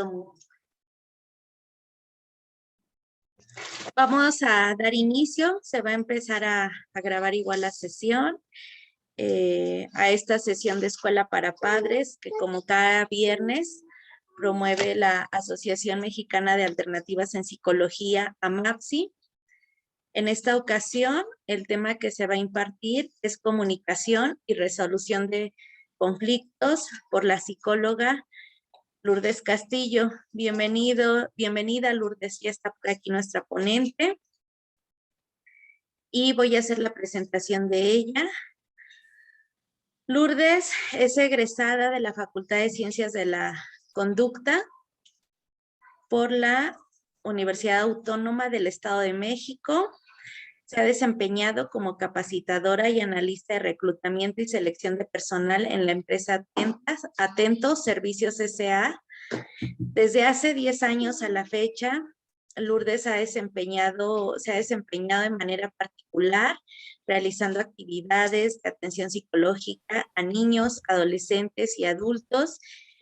mucho. Vamos a dar inicio, se va a empezar a grabar igual la sesión, a esta sesión de Escuela para Padres, que como cada viernes promueve la Asociación Mexicana de Alternativas en Psicología, AMAPSI. En esta ocasión, el tema que se va a impartir es comunicación y resolución de conflictos por la psicóloga Lourdes Castillo. Bienvenida Lourdes, ya está por aquí nuestra ponente. Y voy a hacer la presentación de ella. Lourdes es egresada de la Facultad de Ciencias de la Conducta por la Universidad Autónoma del Estado de México. Se ha desempeñado como capacitadora y analista de reclutamiento y selección de personal en la empresa Atentos Servicios S.A. Desde hace 10 años a la fecha, Lourdes se ha desempeñado de manera particular, realizando actividades de atención psicológica a niños, adolescentes y adultos.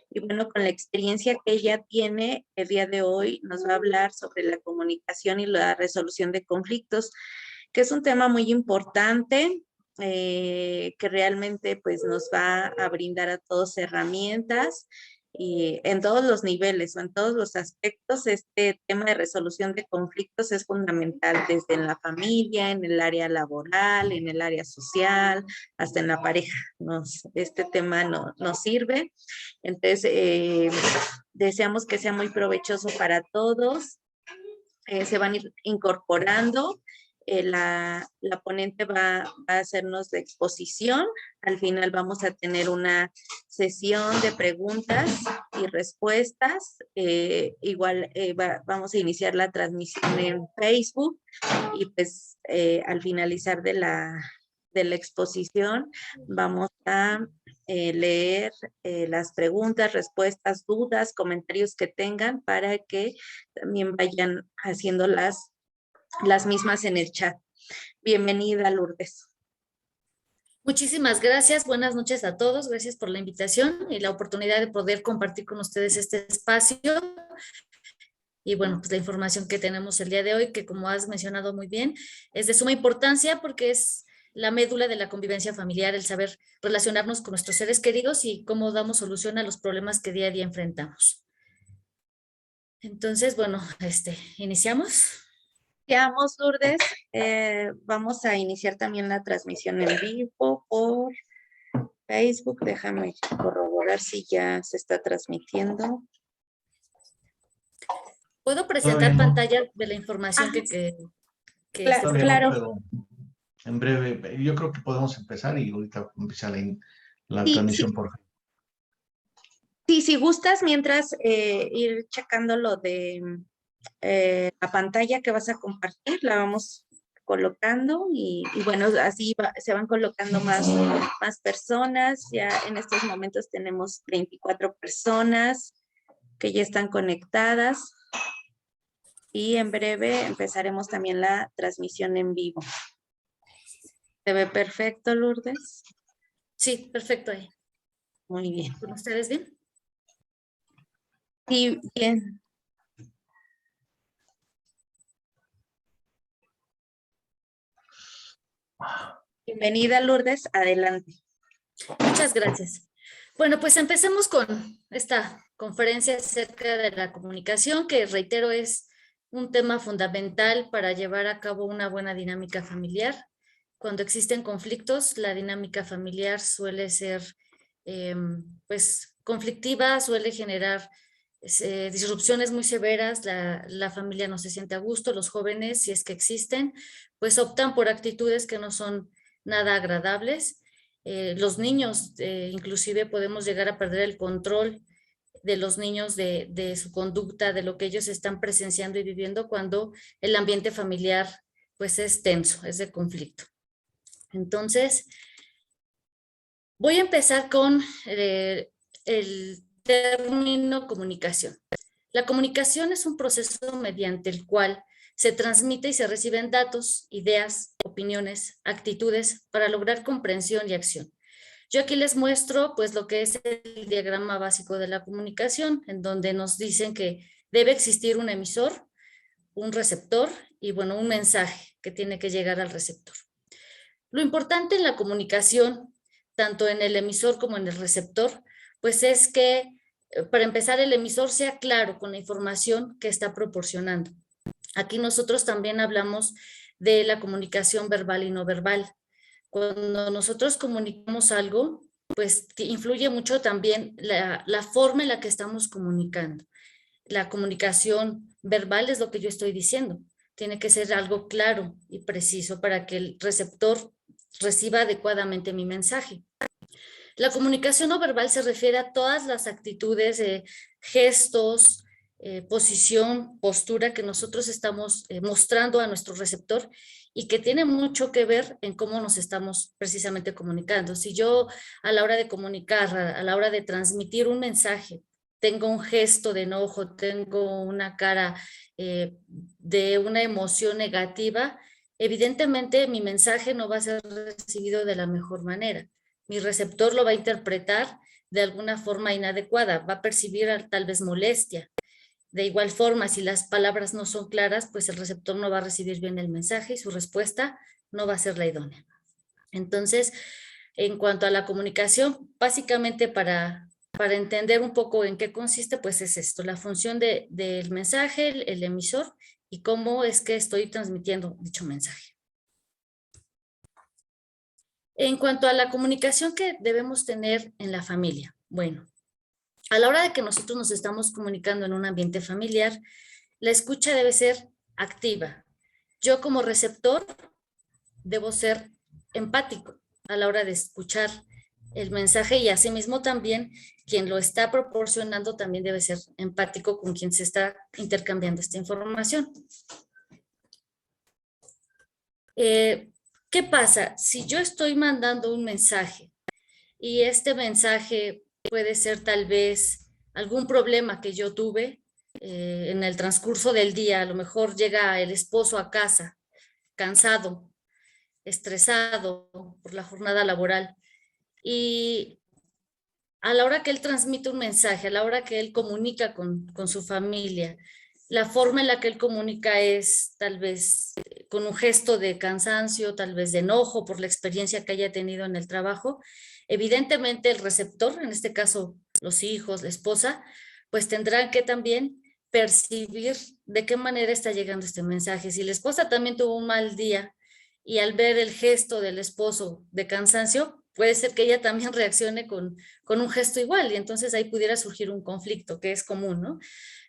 Y bueno, con la experiencia que ella tiene, el día de hoy nos va a hablar sobre la comunicación y la resolución de conflictos, que es un tema muy importante, que realmente pues nos va a brindar a todos herramientas y en todos los niveles o en todos los aspectos. Este tema de resolución de conflictos es fundamental desde en la familia, en el área laboral, en el área social, hasta en la pareja. Este tema nos sirve. Entonces, deseamos que sea muy provechoso para todos. Se van a ir incorporando. La ponente va a hacernos la exposición. Al final vamos a tener una sesión de preguntas y respuestas. Vamos a iniciar la transmisión en Facebook y pues al finalizar de la exposición vamos a leer las preguntas, respuestas, dudas, comentarios que tengan para que también vayan haciendo las mismas en el chat. Bienvenida, Lourdes. Muchísimas gracias, buenas noches a todos, gracias por la invitación y la oportunidad de poder compartir con ustedes este espacio y bueno, pues la información que tenemos el día de hoy, que como has mencionado muy bien, es de suma importancia porque es la médula de la convivencia familiar, el saber relacionarnos con nuestros seres queridos y cómo damos solución a los problemas que día a día enfrentamos. Entonces, bueno, iniciamos. Iniciamos, Lourdes. Vamos a iniciar también la transmisión en vivo por Facebook. Déjame corroborar si ya se está transmitiendo. ¿Puedo presentar pantalla de la información que claro. Pero en breve, yo creo que podemos empezar y ahorita empieza la transmisión por Facebook. Sí, si gustas, mientras ir checando lo de la pantalla que vas a compartir, la vamos colocando y bueno, así se van colocando más personas. Ya en estos momentos tenemos 24 personas que ya están conectadas y en breve empezaremos también la transmisión en vivo. ¿Se ve perfecto, Lourdes? Sí, perfecto ahí. Muy bien. ¿Con ustedes bien? Sí, bien. Bienvenida, Lourdes, adelante. Muchas gracias. Bueno, pues empecemos con esta conferencia acerca de la comunicación, que reitero es un tema fundamental para llevar a cabo una buena dinámica familiar. Cuando existen conflictos, la dinámica familiar suele ser pues conflictiva, suele generar disrupciones muy severas, la familia no se siente a gusto, los jóvenes, si es que existen, pues optan por actitudes que no son nada agradables. Los niños, inclusive podemos llegar a perder el control de los niños de su conducta, de lo que ellos están presenciando y viviendo cuando el ambiente familiar pues es tenso, es de conflicto. Entonces, voy a empezar con el término comunicación. La comunicación es un proceso mediante el cual se transmite y se reciben datos, ideas, opiniones, actitudes para lograr comprensión y acción. Yo aquí les muestro pues lo que es el diagrama básico de la comunicación, en donde nos dicen que debe existir un emisor, un receptor y bueno, un mensaje que tiene que llegar al receptor. Lo importante en la comunicación, tanto en el emisor como en el receptor, pues es que para empezar el emisor sea claro con la información que está proporcionando. Aquí nosotros también hablamos de la comunicación verbal y no verbal. Cuando nosotros comunicamos algo, pues influye mucho también la forma en la que estamos comunicando. La comunicación verbal es lo que yo estoy diciendo. Tiene que ser algo claro y preciso para que el receptor reciba adecuadamente mi mensaje. La comunicación no verbal se refiere a todas las actitudes, gestos, posición, postura que nosotros estamos mostrando a nuestro receptor y que tiene mucho que ver en cómo nos estamos precisamente comunicando. Si yo a la hora de comunicar, a la hora de transmitir un mensaje, tengo un gesto de enojo, tengo una cara de una emoción negativa, evidentemente mi mensaje no va a ser recibido de la mejor manera. Mi receptor lo va a interpretar de alguna forma inadecuada, va a percibir tal vez molestia. De igual forma, si las palabras no son claras, pues el receptor no va a recibir bien el mensaje y su respuesta no va a ser la idónea. Entonces, en cuanto a la comunicación, básicamente para entender un poco en qué consiste, pues es esto, la función del mensaje, el emisor y cómo es que estoy transmitiendo dicho mensaje. En cuanto a la comunicación que debemos tener en la familia, bueno, a la hora de que nosotros nos estamos comunicando en un ambiente familiar, la escucha debe ser activa. Yo como receptor debo ser empático a la hora de escuchar el mensaje y asimismo también quien lo está proporcionando también debe ser empático con quien se está intercambiando esta información. ¿Qué pasa? Si yo estoy mandando un mensaje y este mensaje puede ser tal vez algún problema que yo tuve en el transcurso del día, a lo mejor llega el esposo a casa cansado, estresado por la jornada laboral y a la hora que él transmite un mensaje, a la hora que él comunica con su familia, la forma en la que él comunica es tal vez con un gesto de cansancio, tal vez de enojo por la experiencia que haya tenido en el trabajo. Evidentemente el receptor, en este caso los hijos, la esposa, pues tendrán que también percibir de qué manera está llegando este mensaje. Si la esposa también tuvo un mal día y al ver el gesto del esposo de cansancio, puede ser que ella también reaccione con un gesto igual y entonces ahí pudiera surgir un conflicto que es común, ¿no?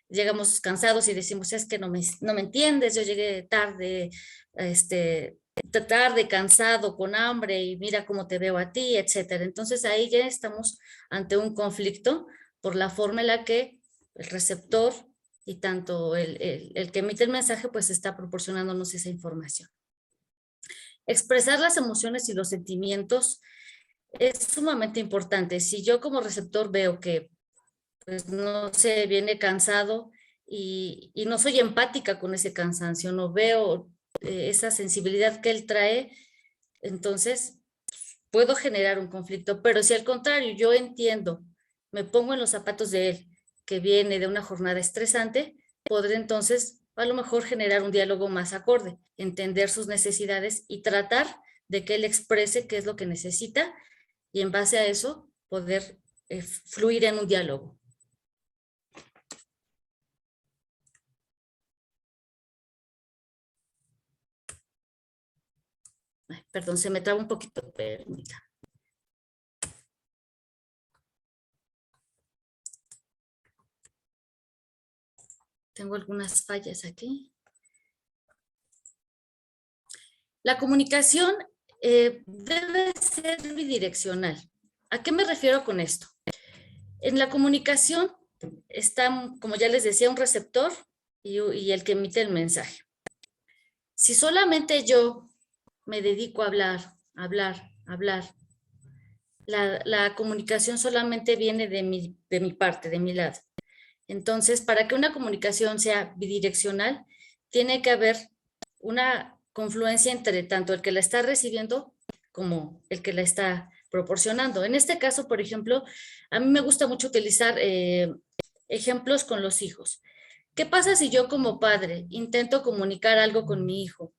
Llegamos cansados y decimos, es que no me entiendes, yo llegué tarde, tarde, cansado, con hambre y mira cómo te veo a ti, etcétera. Entonces ahí ya estamos ante un conflicto por la forma en la que el receptor y tanto el que emite el mensaje pues está proporcionándonos esa información. Expresar las emociones y los sentimientos es sumamente importante. Si yo como receptor veo que pues no sé, viene cansado y no soy empática con ese cansancio, no veo esa sensibilidad que él trae, entonces puedo generar un conflicto. Pero si al contrario yo entiendo, me pongo en los zapatos de él, que viene de una jornada estresante, podré entonces a lo mejor generar un diálogo más acorde, entender sus necesidades y tratar de que él exprese qué es lo que necesita y en base a eso poder fluir en un diálogo. Ay, perdón, se me traba un poquito, permítame. Tengo algunas fallas aquí. La comunicación debe ser bidireccional. ¿A qué me refiero con esto? En la comunicación está, como ya les decía, un receptor y el que emite el mensaje. Si solamente yo me dedico a hablar, la comunicación solamente viene de mi parte, de mi lado. Entonces, para que una comunicación sea bidireccional, tiene que haber una confluencia entre tanto el que la está recibiendo como el que la está proporcionando. En este caso, por ejemplo, a mí me gusta mucho utilizar ejemplos con los hijos. ¿Qué pasa si yo como padre intento comunicar algo con mi hijo?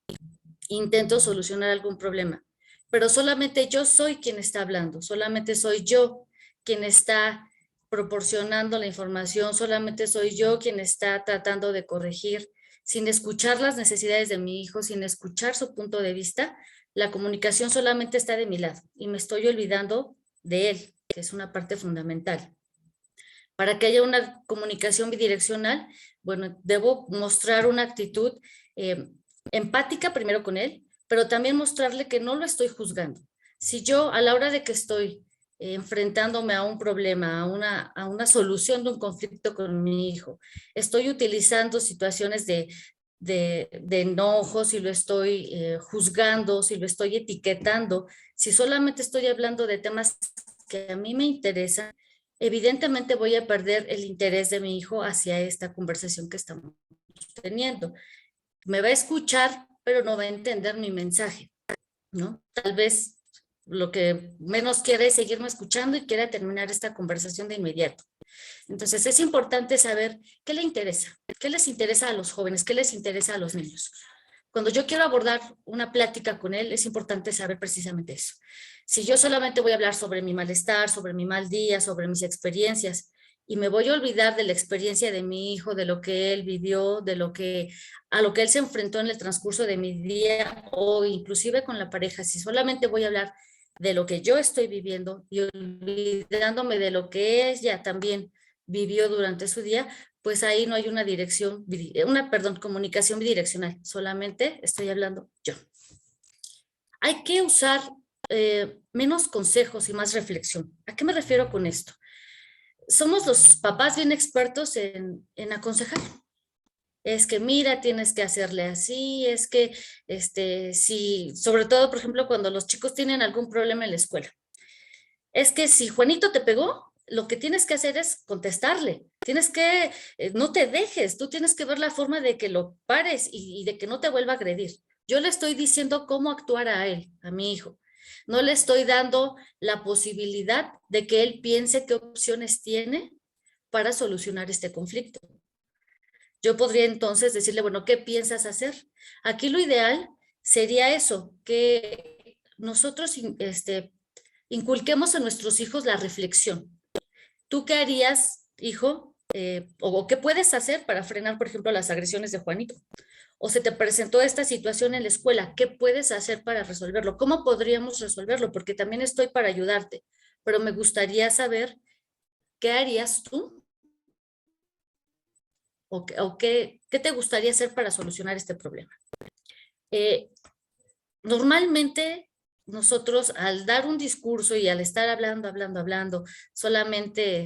Intento solucionar algún problema, pero solamente yo soy quien está hablando, solamente soy yo quien está proporcionando la información, solamente soy yo quien está tratando de corregir, sin escuchar las necesidades de mi hijo, sin escuchar su punto de vista. La comunicación solamente está de mi lado y me estoy olvidando de él, que es una parte fundamental. Para que haya una comunicación bidireccional, bueno, debo mostrar una actitud empática primero con él, pero también mostrarle que no lo estoy juzgando. Si yo a la hora de que estoy enfrentándome a un problema, a una solución de un conflicto con mi hijo, estoy utilizando situaciones de enojo, si lo estoy juzgando, si lo estoy etiquetando, si solamente estoy hablando de temas que a mí me interesan, evidentemente voy a perder el interés de mi hijo hacia esta conversación que estamos teniendo. Me va a escuchar, pero no va a entender mi mensaje, ¿no? Tal vez lo que menos quiere es seguirme escuchando y quiere terminar esta conversación de inmediato. Entonces es importante saber qué le interesa, qué les interesa a los jóvenes, qué les interesa a los niños. Cuando yo quiero abordar una plática con él, es importante saber precisamente eso. Si yo solamente voy a hablar sobre mi malestar, sobre mi mal día, sobre mis experiencias, y me voy a olvidar de la experiencia de mi hijo, de lo que él vivió, a lo que él se enfrentó en el transcurso de mi día, o inclusive con la pareja, si solamente voy a hablar de lo que yo estoy viviendo y olvidándome de lo que ella también vivió durante su día, pues ahí no hay una comunicación bidireccional, solamente estoy hablando yo. Hay que usar menos consejos y más reflexión. ¿A qué me refiero con esto? Somos los papás bien expertos en aconsejar. Es que mira, tienes que hacerle así, es que si, sobre todo, por ejemplo, cuando los chicos tienen algún problema en la escuela. Es que si Juanito te pegó, lo que tienes que hacer es contestarle. Tienes que, no te dejes, tú tienes que ver la forma de que lo pares y de que no te vuelva a agredir. Yo le estoy diciendo cómo actuar a él, a mi hijo. No le estoy dando la posibilidad de que él piense qué opciones tiene para solucionar este conflicto. Yo podría entonces decirle, bueno, ¿qué piensas hacer? Aquí lo ideal sería eso, que nosotros inculquemos a nuestros hijos la reflexión. ¿Tú qué harías, hijo? ¿O qué puedes hacer para frenar, por ejemplo, las agresiones de Juanito? O se te presentó esta situación en la escuela, ¿qué puedes hacer para resolverlo? ¿Cómo podríamos resolverlo? Porque también estoy para ayudarte, pero me gustaría saber qué harías tú o qué te gustaría hacer para solucionar este problema. Normalmente nosotros al dar un discurso y al estar hablando, solamente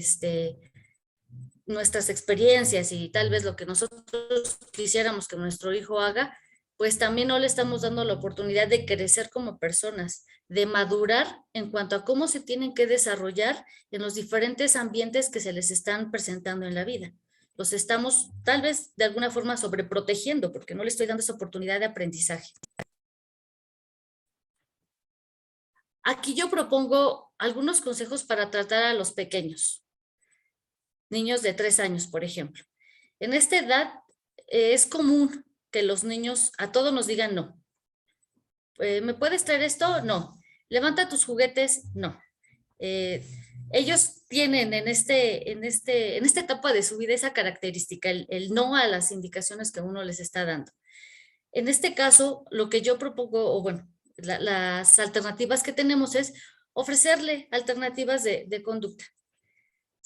nuestras experiencias y tal vez lo que nosotros quisiéramos que nuestro hijo haga, pues también no le estamos dando la oportunidad de crecer como personas, de madurar en cuanto a cómo se tienen que desarrollar en los diferentes ambientes que se les están presentando en la vida. Los estamos tal vez de alguna forma sobreprotegiendo porque no le estoy dando esa oportunidad de aprendizaje. Aquí yo propongo algunos consejos para tratar a los pequeños. Niños de 3 años, por ejemplo. En esta edad es común que los niños a todos nos digan no. ¿Me puedes traer esto? No. Levanta tus juguetes, no. Ellos tienen en esta etapa de su vida esa característica, el no a las indicaciones que uno les está dando. En este caso, lo que yo propongo, o bueno, las alternativas que tenemos es ofrecerle alternativas de conducta.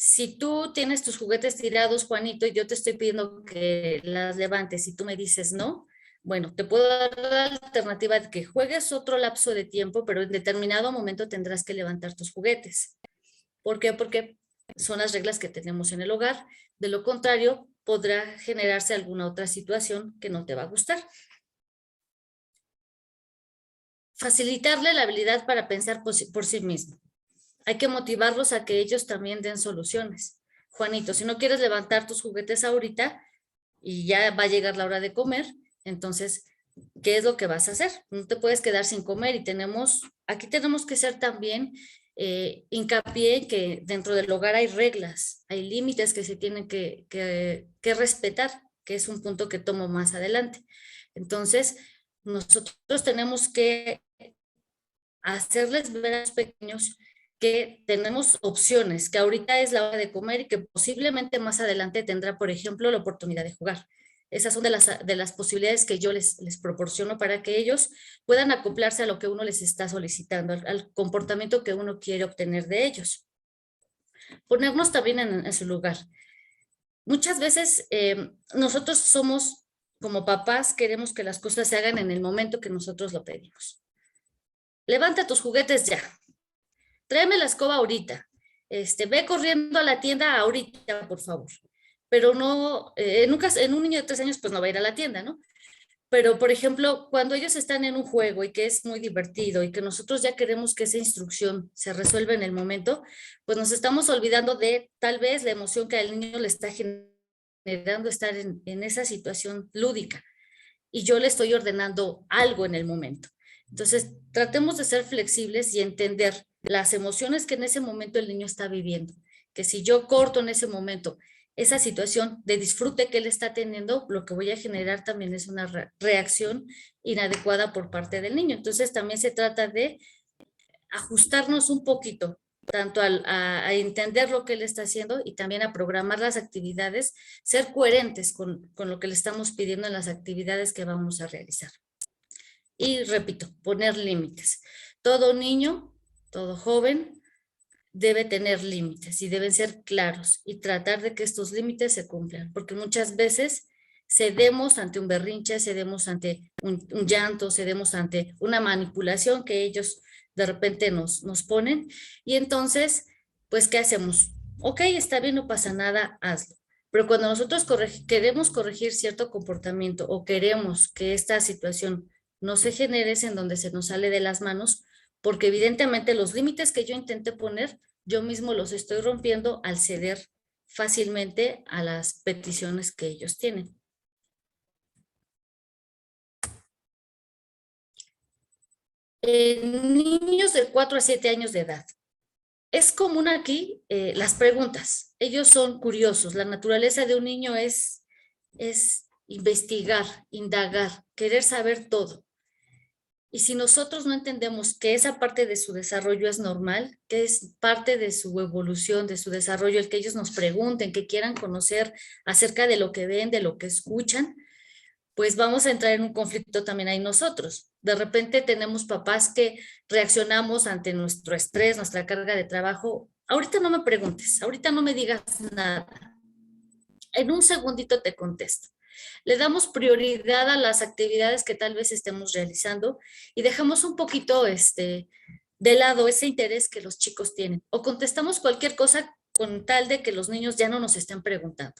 Si tú tienes tus juguetes tirados, Juanito, y yo te estoy pidiendo que las levantes y tú me dices no, bueno, te puedo dar la alternativa de que juegues otro lapso de tiempo, pero en determinado momento tendrás que levantar tus juguetes. ¿Por qué? Porque son las reglas que tenemos en el hogar. De lo contrario, podrá generarse alguna otra situación que no te va a gustar. Facilitarle la habilidad para pensar por sí mismo. Hay que motivarlos a que ellos también den soluciones. Juanito, si no quieres levantar tus juguetes ahorita y ya va a llegar la hora de comer, entonces, ¿qué es lo que vas a hacer? No te puedes quedar sin comer y aquí tenemos que ser también hincapié en que dentro del hogar hay reglas, hay límites que se tienen que respetar, que es un punto que tomo más adelante. Entonces, nosotros tenemos que hacerles ver a los pequeños que tenemos opciones, que ahorita es la hora de comer y que posiblemente más adelante tendrá, por ejemplo, la oportunidad de jugar. Esas son de las posibilidades que yo les proporciono para que ellos puedan acoplarse a lo que uno les está solicitando, al comportamiento que uno quiere obtener de ellos. Ponernos también en su lugar. Muchas veces nosotros somos, como papás, queremos que las cosas se hagan en el momento que nosotros lo pedimos. Levanta tus juguetes ya. Tráeme la escoba ahorita. Ve corriendo a la tienda ahorita, por favor. Pero no, en un niño de 3 años, pues no va a ir a la tienda, ¿no? Pero, por ejemplo, cuando ellos están en un juego y que es muy divertido y que nosotros ya queremos que esa instrucción se resuelva en el momento, pues nos estamos olvidando de tal vez la emoción que al niño le está generando estar en esa situación lúdica. Y yo le estoy ordenando algo en el momento. Entonces, tratemos de ser flexibles y entender las emociones que en ese momento el niño está viviendo. Que si yo corto en ese momento esa situación de disfrute que él está teniendo, lo que voy a generar también es una reacción inadecuada por parte del niño. Entonces, también se trata de ajustarnos un poquito, tanto a entender lo que él está haciendo y también a programar las actividades, ser coherentes con lo que le estamos pidiendo en las actividades que vamos a realizar. Y repito, poner límites. Todo niño, todo joven debe tener límites y deben ser claros y tratar de que estos límites se cumplan, porque muchas veces cedemos ante un berrinche, cedemos ante un llanto, cedemos ante una manipulación que ellos de repente nos ponen y entonces, pues, ¿qué hacemos? Ok, está bien, no pasa nada, hazlo. Pero cuando nosotros queremos corregir cierto comportamiento o queremos que esta situación no se genere en donde se nos sale de las manos, porque evidentemente los límites que yo intenté poner, yo mismo los estoy rompiendo al ceder fácilmente a las peticiones que ellos tienen. En niños de 4 a 7 años de edad, es común aquí las preguntas. Ellos son curiosos. La naturaleza de un niño es investigar, indagar, querer saber todo. Y si nosotros no entendemos que esa parte de su desarrollo es normal, que es parte de su evolución, de su desarrollo, el que ellos nos pregunten, que quieran conocer acerca de lo que ven, de lo que escuchan, pues vamos a entrar en un conflicto también ahí nosotros. De repente tenemos papás que reaccionamos ante nuestro estrés, nuestra carga de trabajo. Ahorita no me preguntes, ahorita no me digas nada. En un segundito te contesto. Le damos prioridad a las actividades que tal vez estemos realizando y dejamos un poquito de lado ese interés que los chicos tienen. O contestamos cualquier cosa con tal de que los niños ya no nos estén preguntando.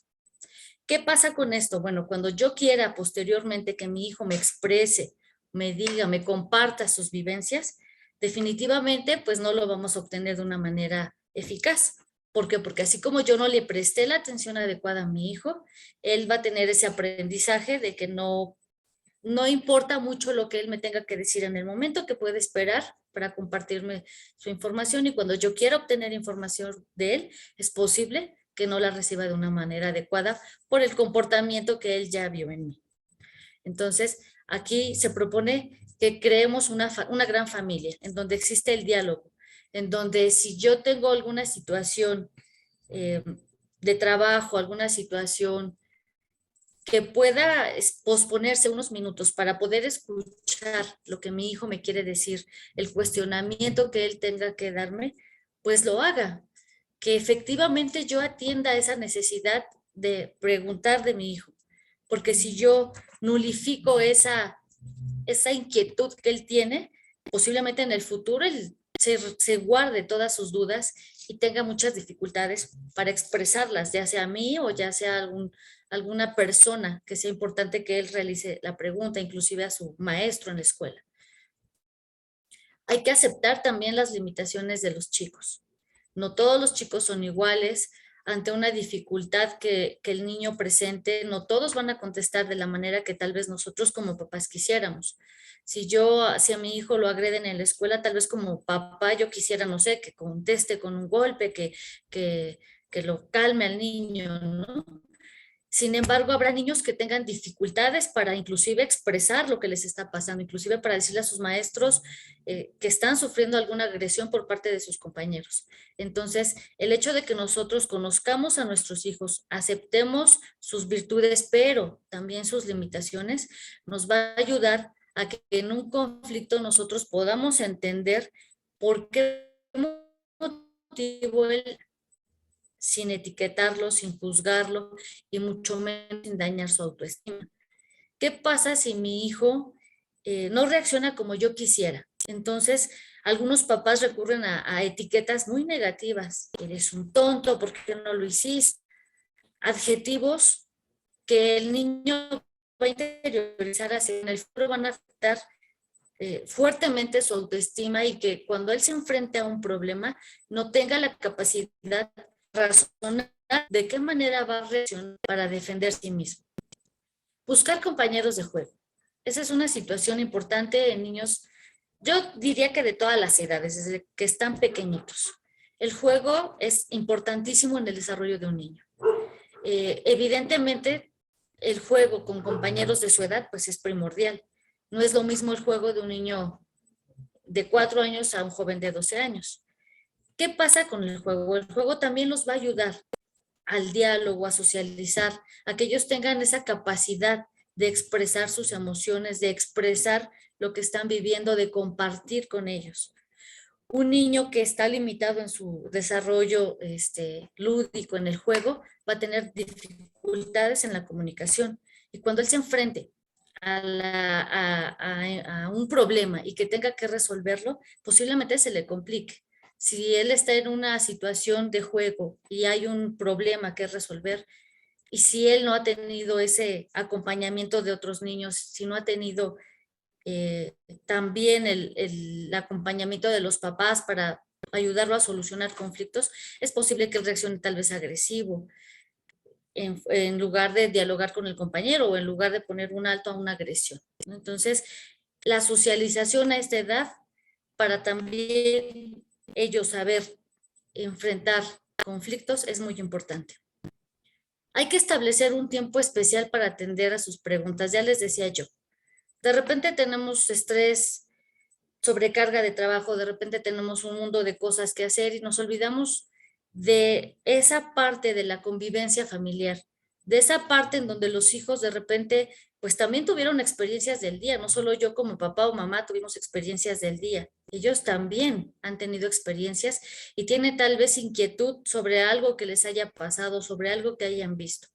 ¿Qué pasa con esto? Bueno, cuando yo quiera posteriormente que mi hijo me exprese, me diga, me comparta sus vivencias, definitivamente pues no lo vamos a obtener de una manera eficaz. ¿Por qué? Porque así como yo no le presté la atención adecuada a mi hijo, él va a tener ese aprendizaje de que no importa mucho lo que él me tenga que decir en el momento, que puede esperar para compartirme su información y cuando yo quiera obtener información de él, es posible que no la reciba de una manera adecuada por el comportamiento que él ya vio en mí. Entonces, aquí se propone que creemos una gran familia, en donde existe el diálogo, en donde si yo tengo alguna situación de trabajo, alguna situación que pueda posponerse unos minutos para poder escuchar lo que mi hijo me quiere decir, el cuestionamiento que él tenga que darme, pues lo haga. Que efectivamente yo atienda esa necesidad de preguntar de mi hijo. Porque si yo nulifico esa inquietud que él tiene, posiblemente en el futuro él se guarde todas sus dudas y tenga muchas dificultades para expresarlas, ya sea a mí o ya sea alguna persona que sea importante que él realice la pregunta, inclusive a su maestro en la escuela. Hay que aceptar también las limitaciones de los chicos. No todos los chicos son iguales. ante una dificultad que el niño presente, no todos van a contestar de la manera que tal vez nosotros como papás quisiéramos. Si a mi hijo lo agreden en la escuela, tal vez como papá yo quisiera, no sé, que conteste con un golpe, que lo calme al niño, ¿no? Sin embargo, habrá niños que tengan dificultades para inclusive expresar lo que les está pasando, inclusive para decirle a sus maestros que están sufriendo alguna agresión por parte de sus compañeros. Entonces, el hecho de que nosotros conozcamos a nuestros hijos, aceptemos sus virtudes, pero también sus limitaciones, nos va a ayudar a que en un conflicto nosotros podamos entender por qué motivo él, sin etiquetarlo, sin juzgarlo y mucho menos sin dañar su autoestima. ¿Qué pasa si mi hijo no reacciona como yo quisiera? Entonces, algunos papás recurren a etiquetas muy negativas. Eres un tonto, ¿por qué no lo hiciste? Adjetivos que el niño va a interiorizar así en el futuro, van a afectar fuertemente su autoestima y que cuando él se enfrente a un problema no tenga la capacidad de razonar de qué manera va a reaccionar para defender a sí mismo. Buscar compañeros de juego. Esa es una situación importante en niños, yo diría que de todas las edades, desde que están pequeñitos. El juego es importantísimo en el desarrollo de un niño. Evidentemente, el juego con compañeros de su edad pues es primordial. No es lo mismo el juego de un niño de 4 años a un joven de 12 años. ¿Qué pasa con el juego? El juego también los va a ayudar al diálogo, a socializar, a que ellos tengan esa capacidad de expresar sus emociones, de expresar lo que están viviendo, de compartir con ellos. Un niño que está limitado en su desarrollo lúdico en el juego va a tener dificultades en la comunicación. Y cuando él se enfrente a un problema y que tenga que resolverlo, posiblemente se le complique. Si él está en una situación de juego y hay un problema que resolver, y si él no ha tenido ese acompañamiento de otros niños, si no ha tenido también el acompañamiento de los papás para ayudarlo a solucionar conflictos, es posible que él reaccione tal vez agresivo, en lugar de dialogar con el compañero o en lugar de poner un alto a una agresión, ¿no? Entonces, la socialización a esta edad para también ellos saber enfrentar conflictos es muy importante. Hay que establecer un tiempo especial para atender a sus preguntas, ya les decía yo. De repente tenemos estrés, sobrecarga de trabajo, de repente tenemos un mundo de cosas que hacer y nos olvidamos de esa parte de la convivencia familiar, de esa parte en donde los hijos de repente pues también tuvieron experiencias del día, no solo yo como papá o mamá tuvimos experiencias del día, ellos también han tenido experiencias y tienen tal vez inquietud sobre algo que les haya pasado, sobre algo que hayan visto.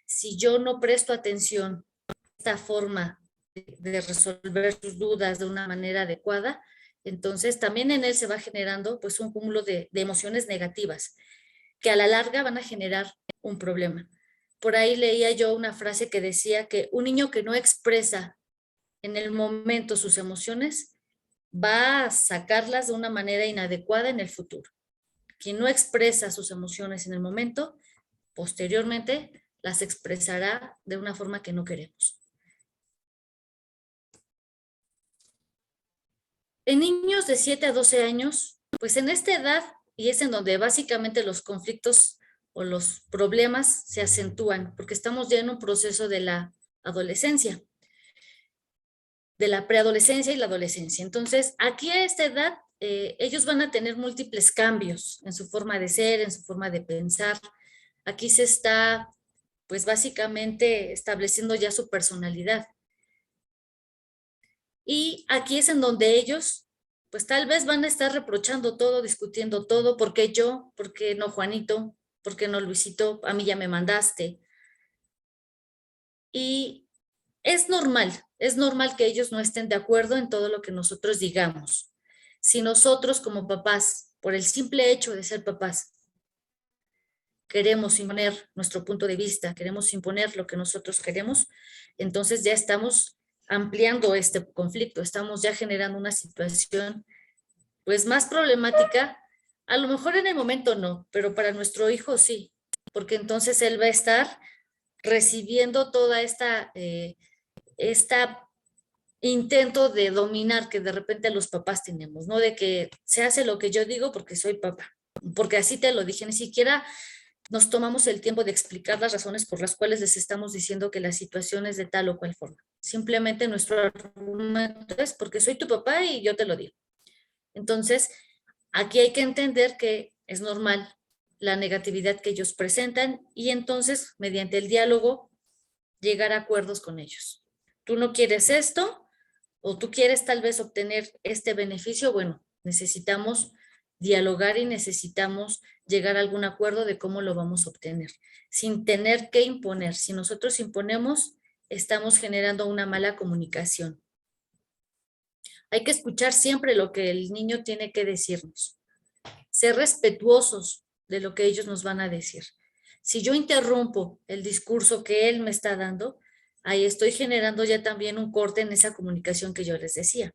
Si yo no presto atención a esta forma de resolver sus dudas de una manera adecuada, entonces también en él se va generando pues un cúmulo de emociones negativas que a la larga van a generar un problema. Por ahí leía yo una frase que decía que un niño que no expresa en el momento sus emociones va a sacarlas de una manera inadecuada en el futuro. Quien no expresa sus emociones en el momento, posteriormente las expresará de una forma que no queremos. En niños de 7 a 12 años, pues en esta edad, y es en donde básicamente los conflictos o los problemas se acentúan, porque estamos ya en un proceso de la adolescencia, de la preadolescencia y la adolescencia. Entonces, aquí a esta edad, ellos van a tener múltiples cambios en su forma de ser, en su forma de pensar. Aquí se está, pues básicamente, estableciendo ya su personalidad. Y aquí es en donde ellos, pues tal vez van a estar reprochando todo, discutiendo todo, ¿por qué yo? ¿Por qué no Juanito? ¿Por qué no Luisito? A mí ya me mandaste. Y es normal que ellos no estén de acuerdo en todo lo que nosotros digamos. Si nosotros como papás, por el simple hecho de ser papás, queremos imponer nuestro punto de vista, queremos imponer lo que nosotros queremos, entonces ya estamos ampliando este conflicto, estamos ya generando una situación pues más problemática, a lo mejor en el momento no, pero para nuestro hijo sí, porque entonces él va a estar recibiendo toda esta intento de dominar que de repente los papás tenemos, ¿no? De que se hace lo que yo digo porque soy papá, porque así te lo dije, ni siquiera nos tomamos el tiempo de explicar las razones por las cuales les estamos diciendo que la situación es de tal o cual forma. Simplemente nuestro argumento es porque soy tu papá y yo te lo digo. Entonces, aquí hay que entender que es normal la negatividad que ellos presentan y entonces, mediante el diálogo, llegar a acuerdos con ellos. Tú no quieres esto o tú quieres tal vez obtener este beneficio, bueno, necesitamos dialogar y necesitamos llegar a algún acuerdo de cómo lo vamos a obtener, sin tener que imponer. Si nosotros imponemos, estamos generando una mala comunicación. Hay que escuchar siempre lo que el niño tiene que decirnos, ser respetuosos de lo que ellos nos van a decir. Si yo interrumpo el discurso que él me está dando, ahí estoy generando ya también un corte en esa comunicación que yo les decía.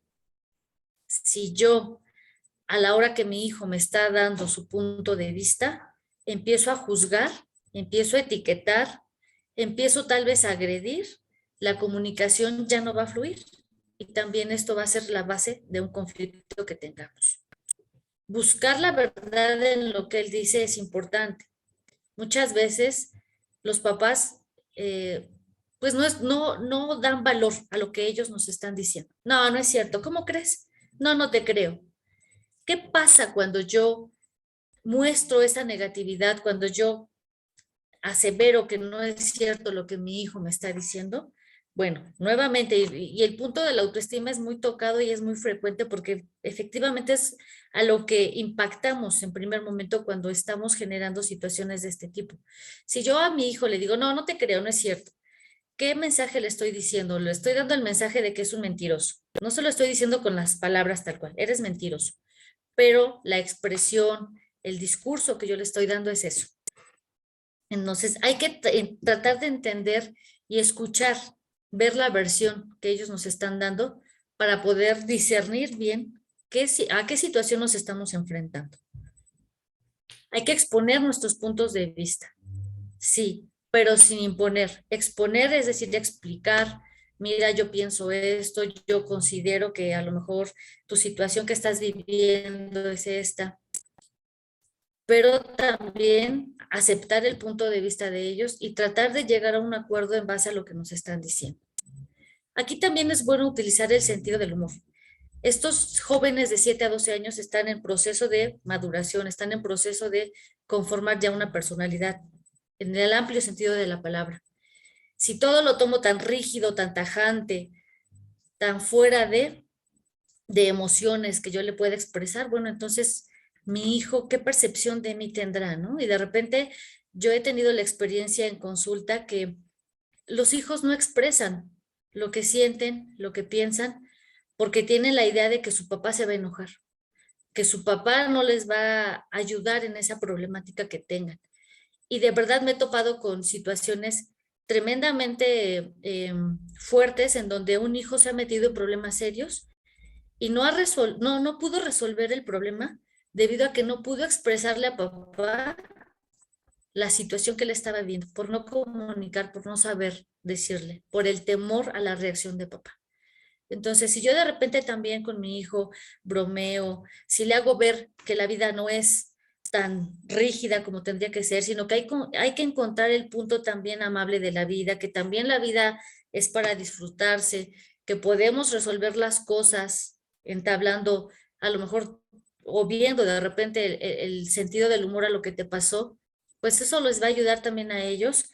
Si yo, a la hora que mi hijo me está dando su punto de vista, empiezo a juzgar, empiezo a etiquetar, empiezo tal vez a agredir, la comunicación ya no va a fluir y también esto va a ser la base de un conflicto que tengamos. Buscar la verdad en lo que él dice es importante. Muchas veces los papás pues no dan valor a lo que ellos nos están diciendo. No, no es cierto. ¿Cómo crees? No, no te creo. ¿Qué pasa cuando yo muestro esa negatividad, cuando yo asevero que no es cierto lo que mi hijo me está diciendo? Bueno, nuevamente, y el punto de la autoestima es muy tocado y es muy frecuente porque efectivamente es a lo que impactamos en primer momento cuando estamos generando situaciones de este tipo. Si yo a mi hijo le digo, no, no te creo, no es cierto, ¿qué mensaje le estoy diciendo? Le estoy dando el mensaje de que es un mentiroso. No se lo estoy diciendo con las palabras tal cual, eres mentiroso, pero la expresión, el discurso que yo le estoy dando es eso. Entonces, hay que tratar de entender y escuchar, ver la versión que ellos nos están dando para poder discernir bien a qué situación nos estamos enfrentando. Hay que exponer nuestros puntos de vista, sí, pero sin imponer. Exponer es decir, explicar, mira, yo pienso esto, yo considero que a lo mejor tu situación que estás viviendo es esta, pero también aceptar el punto de vista de ellos y tratar de llegar a un acuerdo en base a lo que nos están diciendo. Aquí también es bueno utilizar el sentido del humor. Estos jóvenes de 7 a 12 años están en proceso de maduración, están en proceso de conformar ya una personalidad, en el amplio sentido de la palabra. Si todo lo tomo tan rígido, tan tajante, tan fuera de emociones que yo le pueda expresar, bueno, entonces mi hijo, ¿qué percepción de mí tendrá, no? Y de repente yo he tenido la experiencia en consulta que los hijos no expresan lo que sienten, lo que piensan, porque tienen la idea de que su papá se va a enojar, que su papá no les va a ayudar en esa problemática que tengan. Y de verdad me he topado con situaciones tremendamente fuertes en donde un hijo se ha metido en problemas serios y no pudo resolver el problema debido a que no pudo expresarle a papá la situación que le estaba viendo, por no comunicar, por no saber decirle, por el temor a la reacción de papá. Entonces, si yo de repente también con mi hijo bromeo, si le hago ver que la vida no es tan rígida como tendría que ser, sino que hay que encontrar el punto también amable de la vida, que también la vida es para disfrutarse, que podemos resolver las cosas entablando a lo mejor o viendo de repente el sentido del humor a lo que te pasó, pues eso les va a ayudar también a ellos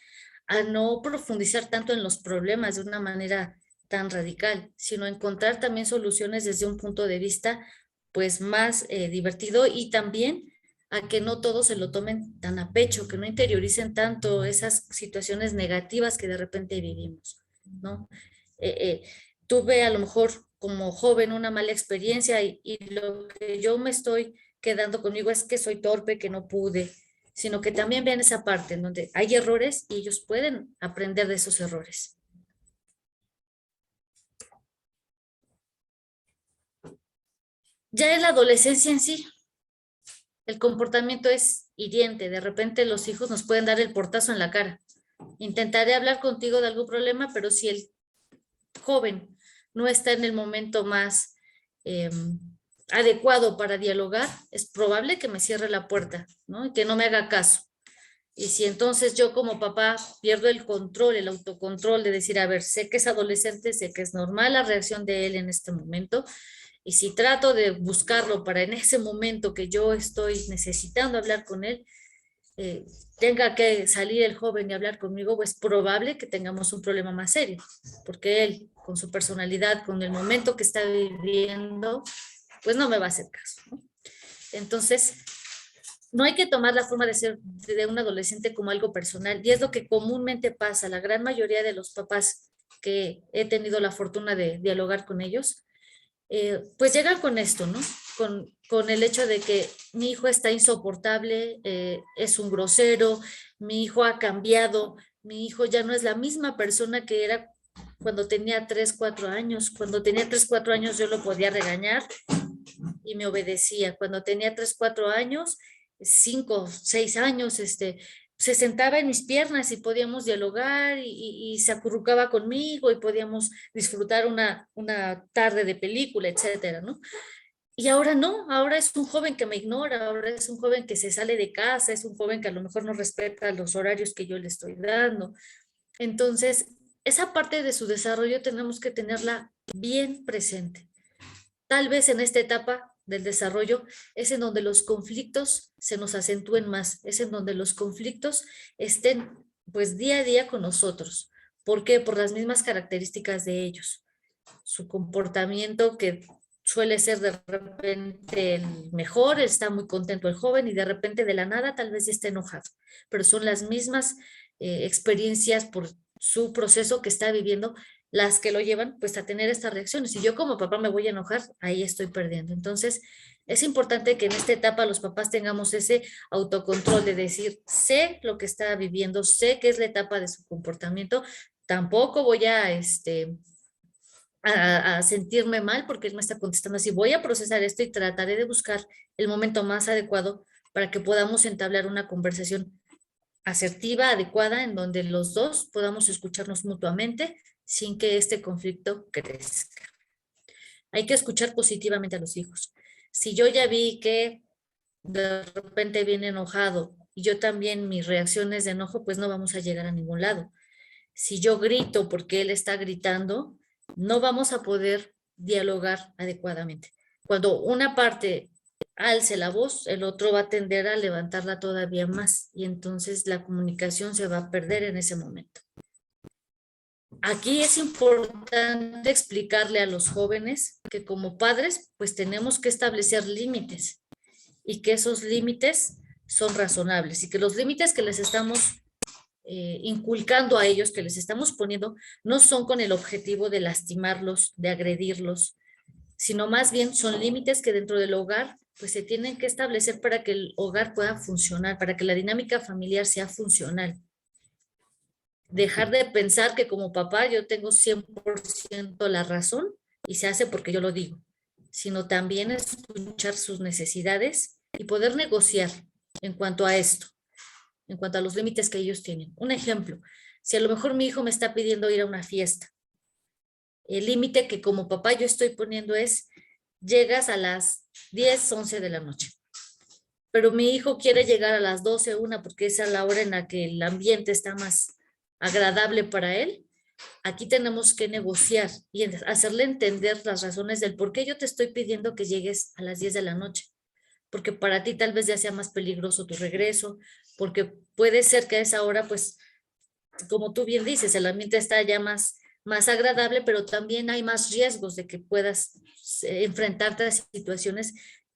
a no profundizar tanto en los problemas de una manera tan radical, sino encontrar también soluciones desde un punto de vista pues más divertido y también a que no todos se lo tomen tan a pecho, que no interioricen tanto esas situaciones negativas que de repente vivimos, ¿no? Tuve a lo mejor como joven una mala experiencia y lo que yo me estoy quedando conmigo es que soy torpe, que no pude, sino que también vean esa parte en donde hay errores y ellos pueden aprender de esos errores. Ya en la adolescencia en sí, el comportamiento es hiriente. De repente los hijos nos pueden dar el portazo en la cara. Intentaré hablar contigo de algún problema, pero si el joven no está en el momento más adecuado para dialogar, es probable que me cierre la puerta, ¿no? Y que no me haga caso. Y si entonces yo como papá pierdo el control, el autocontrol de decir, a ver, sé que es adolescente, sé que es normal la reacción de él en este momento, y si trato de buscarlo para en ese momento que yo estoy necesitando hablar con él, tenga que salir el joven y hablar conmigo, pues es probable que tengamos un problema más serio, porque él, con su personalidad, con el momento que está viviendo, pues no me va a hacer caso, ¿no? Entonces, no hay que tomar la forma de ser de un adolescente como algo personal, y es lo que comúnmente pasa. La gran mayoría de los papás que he tenido la fortuna de dialogar con ellos, pues llegan con esto, ¿no? Con el hecho de que mi hijo está insoportable, es un grosero, mi hijo ha cambiado, mi hijo ya no es la misma persona que era cuando tenía 3, 4 años. Cuando tenía 3, 4 años yo lo podía regañar y me obedecía. Cuando tenía 3, 4 años, 5, 6 años, se sentaba en mis piernas y podíamos dialogar y se acurrucaba conmigo y podíamos disfrutar una tarde de película, etcétera, ¿no? Y ahora no, ahora es un joven que me ignora, ahora es un joven que se sale de casa, es un joven que a lo mejor no respeta los horarios que yo le estoy dando. Entonces, esa parte de su desarrollo tenemos que tenerla bien presente. Tal vez en esta etapa del desarrollo es en donde los conflictos se nos acentúen más, es en donde los conflictos estén pues día a día con nosotros. ¿Por qué? Por las mismas características de ellos. Su comportamiento que suele ser de repente el mejor, está muy contento el joven y de repente de la nada tal vez esté enojado, pero son las mismas experiencias por su proceso que está viviendo las que lo llevan pues a tener estas reacciones. Si yo como papá me voy a enojar, ahí estoy perdiendo. Entonces es importante que en esta etapa los papás tengamos ese autocontrol de decir, sé lo que está viviendo, sé que es la etapa de su comportamiento, tampoco voy a sentirme mal porque él me está contestando así. Voy a procesar esto y trataré de buscar el momento más adecuado para que podamos entablar una conversación asertiva, adecuada, en donde los dos podamos escucharnos mutuamente sin que este conflicto crezca. Hay que escuchar positivamente a los hijos. Si yo ya vi que de repente viene enojado y yo también mis reacciones de enojo, pues no vamos a llegar a ningún lado. Si yo grito porque él está gritando, no vamos a poder dialogar adecuadamente. Cuando una parte alce la voz, el otro va a tender a levantarla todavía más y entonces la comunicación se va a perder en ese momento. Aquí es importante explicarle a los jóvenes que como padres pues tenemos que establecer límites y que esos límites son razonables y que los límites que les estamos inculcando a ellos, que les estamos poniendo, no son con el objetivo de lastimarlos, de agredirlos, sino más bien son límites que dentro del hogar pues se tienen que establecer para que el hogar pueda funcionar, para que la dinámica familiar sea funcional. Dejar de pensar que como papá yo tengo 100% la razón y se hace porque yo lo digo, sino también escuchar sus necesidades y poder negociar en cuanto a esto, en cuanto a los límites que ellos tienen. Un ejemplo, si a lo mejor mi hijo me está pidiendo ir a una fiesta, el límite que como papá yo estoy poniendo es, llegas a las 10, 11 de la noche, pero mi hijo quiere llegar a las 12, 1 porque esa es la hora en la que el ambiente está más agradable para él. Aquí tenemos que negociar y hacerle entender las razones del por qué yo te estoy pidiendo que llegues a las 10 de la noche. Porque para ti tal vez ya sea más peligroso tu regreso, porque puede ser que a esa hora, pues, como tú bien dices, el ambiente está ya más agradable, pero también hay más riesgos de que puedas enfrentarte a situaciones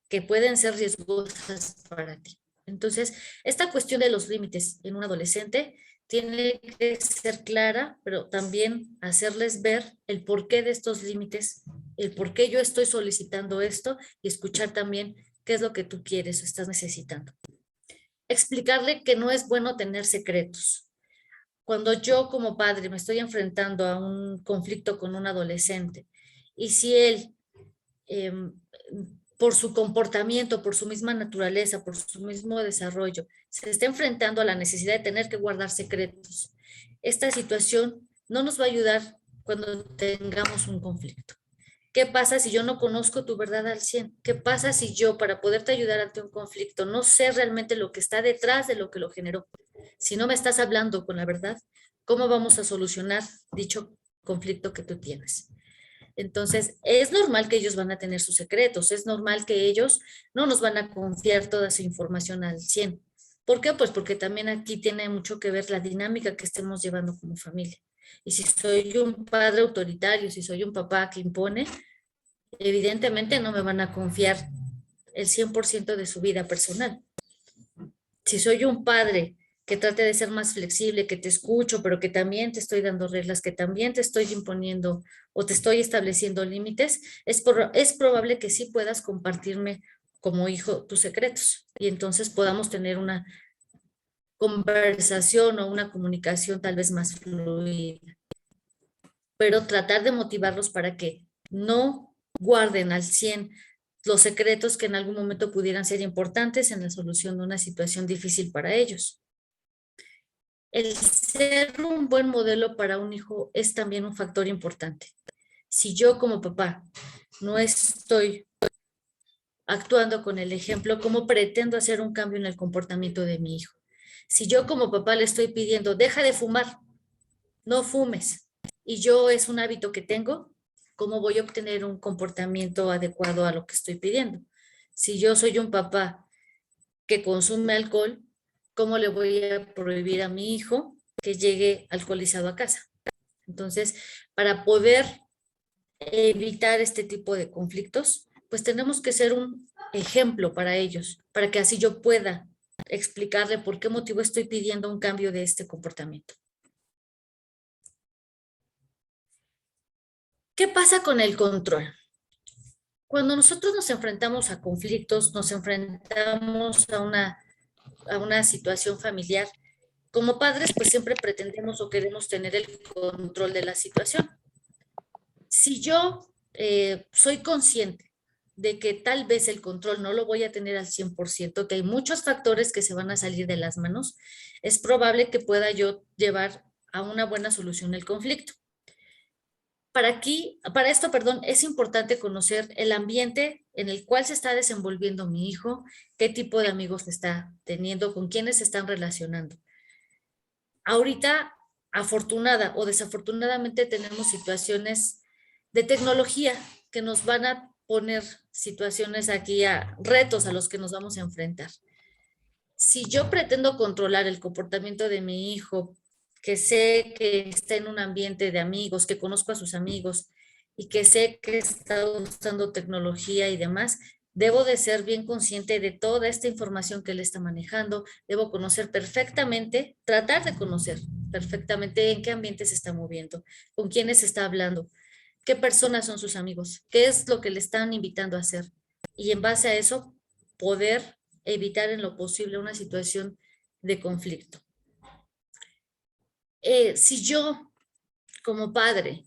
que pueden ser riesgosas para ti. Entonces, esta cuestión de los límites en un adolescente tiene que ser clara, pero también hacerles ver el porqué de estos límites, el por qué yo estoy solicitando esto y escuchar también qué es lo que tú quieres o estás necesitando. Explicarle que no es bueno tener secretos. Cuando yo como padre me estoy enfrentando a un conflicto con un adolescente y si él por su comportamiento, por su misma naturaleza, por su mismo desarrollo, se está enfrentando a la necesidad de tener que guardar secretos. Esta situación no nos va a ayudar cuando tengamos un conflicto. ¿Qué pasa si yo no conozco tu verdad al 100? ¿Qué pasa si yo, para poderte ayudar ante un conflicto, no sé realmente lo que está detrás de lo que lo generó? Si no me estás hablando con la verdad, ¿cómo vamos a solucionar dicho conflicto que tú tienes? Entonces, es normal que ellos van a tener sus secretos, es normal que ellos no nos van a confiar toda su información al 100. ¿Por qué? Pues porque también aquí tiene mucho que ver la dinámica que estemos llevando como familia. Y si soy un padre autoritario, si soy un papá que impone, evidentemente no me van a confiar el 100% de su vida personal. Si soy un padre que trate de ser más flexible, que te escucho, pero que también te estoy dando reglas, que también te estoy imponiendo o te estoy estableciendo límites, es probable que sí puedas compartirme como hijo tus secretos y entonces podamos tener una conversación o una comunicación tal vez más fluida. Pero tratar de motivarlos para que no guarden al 100 los secretos que en algún momento pudieran ser importantes en la solución de una situación difícil para ellos. El ser un buen modelo para un hijo es también un factor importante. Si yo como papá no estoy actuando con el ejemplo, ¿cómo pretendo hacer un cambio en el comportamiento de mi hijo? Si yo como papá le estoy pidiendo, deja de fumar, no fumes, y yo es un hábito que tengo, ¿cómo voy a obtener un comportamiento adecuado a lo que estoy pidiendo? Si yo soy un papá que consume alcohol, ¿cómo le voy a prohibir a mi hijo que llegue alcoholizado a casa? Entonces, para poder evitar este tipo de conflictos, pues tenemos que ser un ejemplo para ellos, para que así yo pueda explicarle por qué motivo estoy pidiendo un cambio de este comportamiento. ¿Qué pasa con el control? Cuando nosotros nos enfrentamos a conflictos, nos enfrentamos a una situación familiar, como padres, pues siempre pretendemos o queremos tener el control de la situación. Si yo soy consciente de que tal vez el control no lo voy a tener al 100%, que hay muchos factores que se van a salir de las manos, es probable que pueda yo llevar a una buena solución el conflicto. Para esto, es importante conocer el ambiente en el cual se está desenvolviendo mi hijo, qué tipo de amigos está teniendo, con quiénes se están relacionando. Ahorita, afortunada o desafortunadamente, tenemos situaciones de tecnología que nos van a poner situaciones aquí, a retos a los que nos vamos a enfrentar. Si yo pretendo controlar el comportamiento de mi hijo, que sé que está en un ambiente de amigos, que conozco a sus amigos y que sé que está usando tecnología y demás, debo de ser bien consciente de toda esta información que él está manejando, debo conocer perfectamente, tratar de conocer perfectamente en qué ambiente se está moviendo, con quiénes está hablando, qué personas son sus amigos, qué es lo que le están invitando a hacer. Y en base a eso, poder evitar en lo posible una situación de conflicto. Si yo, como padre,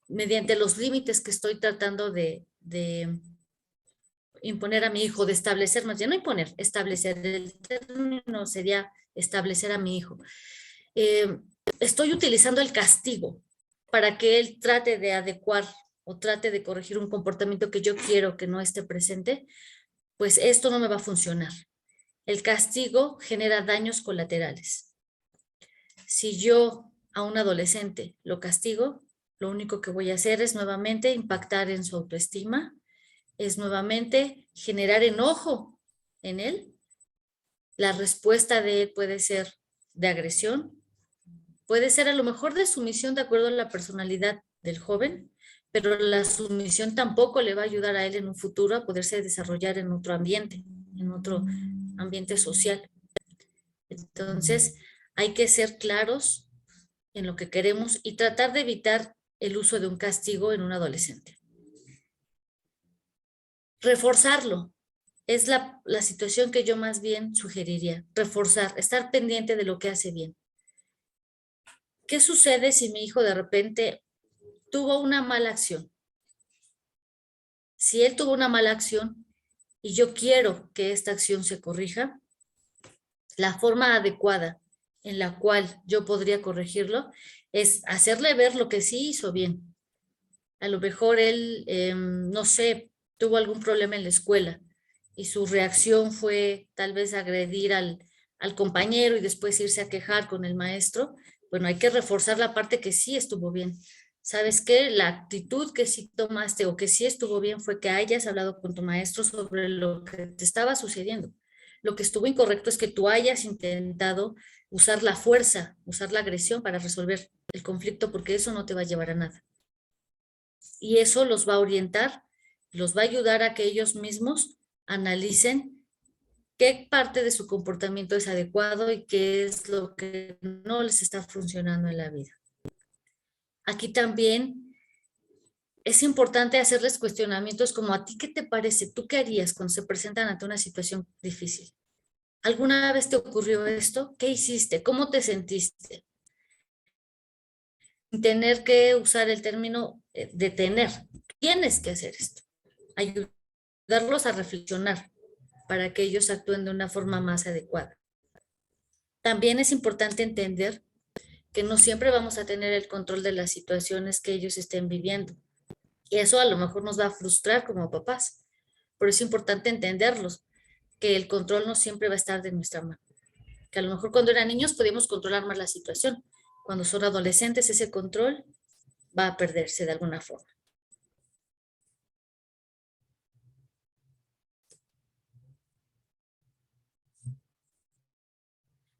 mediante los límites que estoy tratando de imponer a mi hijo, de establecer, más bien no imponer, establecer, el término sería establecer a mi hijo. Estoy utilizando el castigo para que él trate de adecuar o trate de corregir un comportamiento que yo quiero que no esté presente, pues esto no me va a funcionar. El castigo genera daños colaterales. Si yo a un adolescente lo castigo, lo único que voy a hacer es nuevamente impactar en su autoestima, es nuevamente generar enojo en él. La respuesta de él puede ser de agresión, puede ser a lo mejor de sumisión de acuerdo a la personalidad del joven, pero la sumisión tampoco le va a ayudar a él en un futuro a poderse desarrollar en otro ambiente social. Entonces, hay que ser claros en lo que queremos y tratar de evitar el uso de un castigo en un adolescente. Reforzarlo es la situación que yo más bien sugeriría. Reforzar, estar pendiente de lo que hace bien. ¿Qué sucede si mi hijo de repente tuvo una mala acción? Si él tuvo una mala acción y yo quiero que esta acción se corrija, la forma adecuada en la cual yo podría corregirlo es hacerle ver lo que sí hizo bien. A lo mejor él, no sé, tuvo algún problema en la escuela y su reacción fue tal vez agredir al compañero y después irse a quejar con el maestro. Bueno, hay que reforzar la parte que sí estuvo bien. ¿Sabes qué? La actitud que sí tomaste o que sí estuvo bien fue que hayas hablado con tu maestro sobre lo que te estaba sucediendo. Lo que estuvo incorrecto es que tú hayas intentado usar la fuerza, usar la agresión para resolver el conflicto, porque eso no te va a llevar a nada. Y eso los va a orientar, los va a ayudar a que ellos mismos analicen qué parte de su comportamiento es adecuado y qué es lo que no les está funcionando en la vida. Aquí también es importante hacerles cuestionamientos como: ¿a ti qué te parece? ¿Tú qué harías cuando se presentan ante una situación difícil? ¿Alguna vez te ocurrió esto? ¿Qué hiciste? ¿Cómo te sentiste? Tener que usar el término detener. Tienes que hacer esto. Ayudarlos a reflexionar para que ellos actúen de una forma más adecuada. También es importante entender que no siempre vamos a tener el control de las situaciones que ellos estén viviendo. Y eso a lo mejor nos va a frustrar como papás. Pero es importante entenderlos, que el control no siempre va a estar de nuestra mano. Que a lo mejor cuando eran niños podíamos controlar más la situación. Cuando son adolescentes, ese control va a perderse de alguna forma.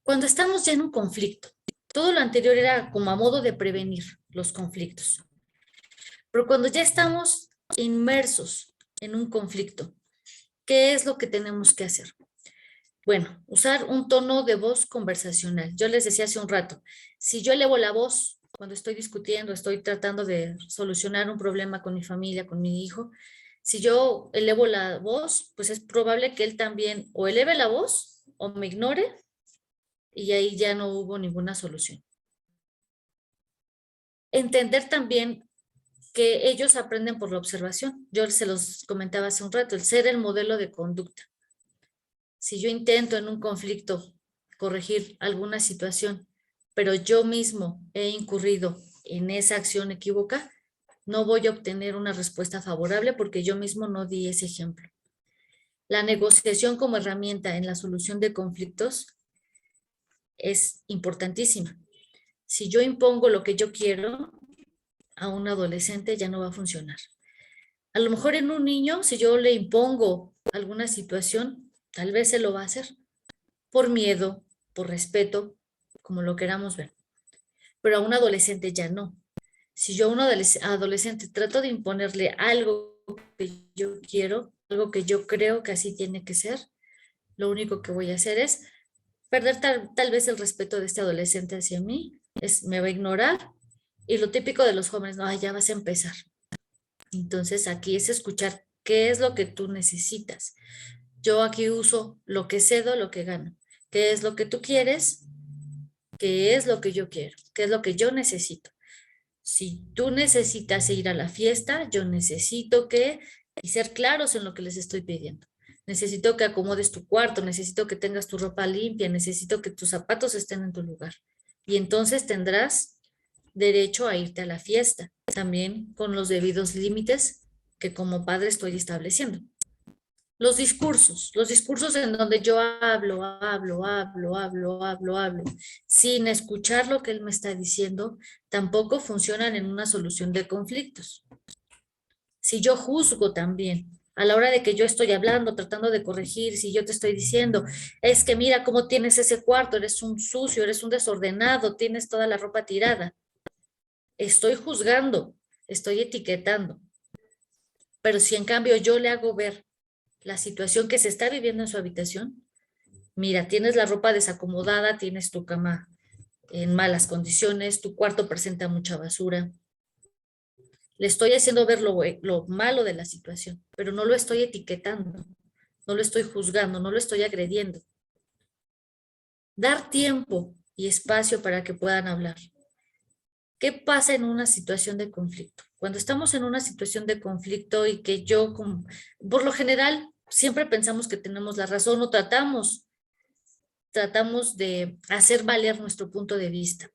Cuando estamos ya en un conflicto, todo lo anterior era como a modo de prevenir los conflictos. Pero cuando ya estamos inmersos en un conflicto, ¿qué es lo que tenemos que hacer? Bueno, usar un tono de voz conversacional. Yo les decía hace un rato, si yo elevo la voz cuando estoy discutiendo, estoy tratando de solucionar un problema con mi familia, con mi hijo, si yo elevo la voz, pues es probable que él también o eleve la voz o me ignore y ahí ya no hubo ninguna solución. Entender también que ellos aprenden por la observación. Yo se los comentaba hace un rato, el ser el modelo de conducta. Si yo intento en un conflicto corregir alguna situación, pero yo mismo he incurrido en esa acción equívoca, no voy a obtener una respuesta favorable porque yo mismo no di ese ejemplo. La negociación como herramienta en la solución de conflictos es importantísima. Si yo impongo lo que yo quiero a un adolescente, ya no va a funcionar. A lo mejor en un niño, si yo le impongo alguna situación, tal vez se lo va a hacer por miedo, por respeto, como lo queramos ver. Pero a un adolescente ya no. Si yo a un adolescente trato de imponerle algo que yo quiero, algo que yo creo que así tiene que ser, lo único que voy a hacer es perder tal vez el respeto de este adolescente hacia mí, me va a ignorar, y lo típico de los jóvenes, no, ya vas a empezar. Entonces aquí es escuchar qué es lo que tú necesitas. Yo aquí uso lo que cedo, lo que gano. ¿Qué es lo que tú quieres? ¿Qué es lo que yo quiero? ¿Qué es lo que yo necesito? Si tú necesitas ir a la fiesta, yo necesito y ser claros en lo que les estoy pidiendo. Necesito que acomodes tu cuarto, necesito que tengas tu ropa limpia, necesito que tus zapatos estén en tu lugar. Y entonces tendrás derecho a irte a la fiesta, también con los debidos límites que como padre estoy estableciendo. Los discursos en donde yo hablo, sin escuchar lo que él me está diciendo, tampoco funcionan en una solución de conflictos. Si yo juzgo también, a la hora de que yo estoy hablando, tratando de corregir, si yo te estoy diciendo, es que mira cómo tienes ese cuarto, eres un sucio, eres un desordenado, tienes toda la ropa tirada. Estoy juzgando, estoy etiquetando. Pero si en cambio yo le hago ver la situación que se está viviendo en su habitación, mira, tienes la ropa desacomodada, tienes tu cama en malas condiciones, tu cuarto presenta mucha basura. Le estoy haciendo ver lo malo de la situación, pero no lo estoy etiquetando, no lo estoy juzgando, no lo estoy agrediendo. Dar tiempo y espacio para que puedan hablar. ¿Qué pasa en una situación de conflicto? Cuando estamos en una situación de conflicto y que yo, por lo general, siempre pensamos que tenemos la razón o tratamos de hacer valer nuestro punto de vista.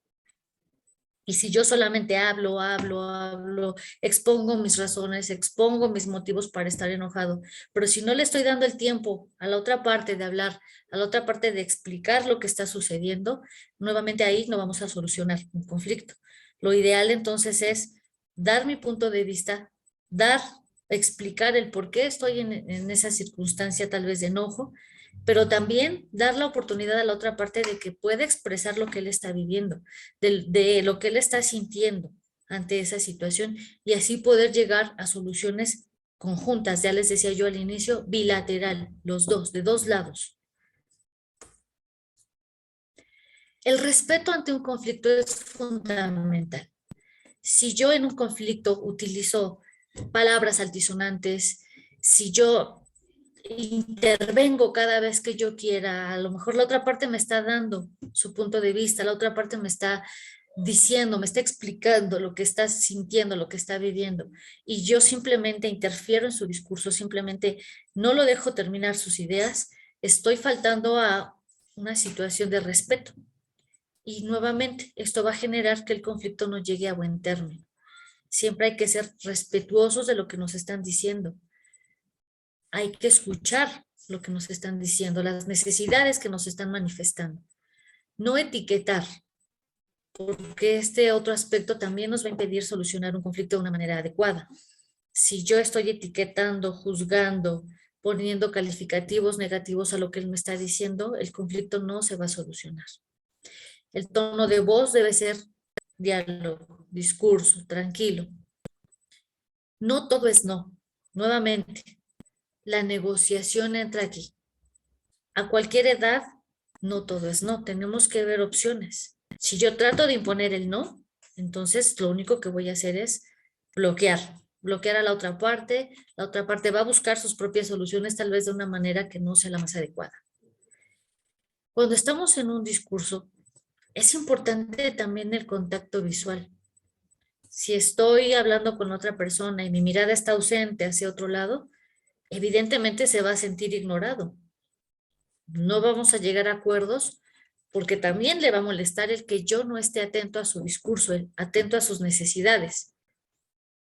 Y si yo solamente hablo, expongo mis razones, expongo mis motivos para estar enojado, pero si no le estoy dando el tiempo a la otra parte de hablar, a la otra parte de explicar lo que está sucediendo, nuevamente ahí no vamos a solucionar un conflicto. Lo ideal entonces es dar mi punto de vista, explicar el por qué estoy en esa circunstancia tal vez de enojo, pero también dar la oportunidad a la otra parte de que pueda expresar lo que él está viviendo, de lo que él está sintiendo ante esa situación y así poder llegar a soluciones conjuntas, ya les decía yo al inicio, bilateral, los dos, de dos lados. El respeto ante un conflicto es fundamental. Si yo en un conflicto utilizo palabras altisonantes, si yo intervengo cada vez que yo quiera, a lo mejor la otra parte me está dando su punto de vista, la otra parte me está diciendo, me está explicando lo que está sintiendo, lo que está viviendo, y yo simplemente interfiero en su discurso, simplemente no lo dejo terminar sus ideas, estoy faltando a una situación de respeto. Y nuevamente, esto va a generar que el conflicto no llegue a buen término. Siempre hay que ser respetuosos de lo que nos están diciendo. Hay que escuchar lo que nos están diciendo, las necesidades que nos están manifestando. No etiquetar, porque este otro aspecto también nos va a impedir solucionar un conflicto de una manera adecuada. Si yo estoy etiquetando, juzgando, poniendo calificativos negativos a lo que él me está diciendo, el conflicto no se va a solucionar. El tono de voz debe ser diálogo, discurso, tranquilo. No todo es no. Nuevamente, la negociación entra aquí. A cualquier edad, no todo es no. Tenemos que ver opciones. Si yo trato de imponer el no, entonces lo único que voy a hacer es bloquear a la otra parte va a buscar sus propias soluciones tal vez de una manera que no sea la más adecuada. Cuando estamos en un discurso, es importante también el contacto visual. Si estoy hablando con otra persona y mi mirada está ausente hacia otro lado, evidentemente se va a sentir ignorado. No vamos a llegar a acuerdos porque también le va a molestar el que yo no esté atento a su discurso, atento a sus necesidades.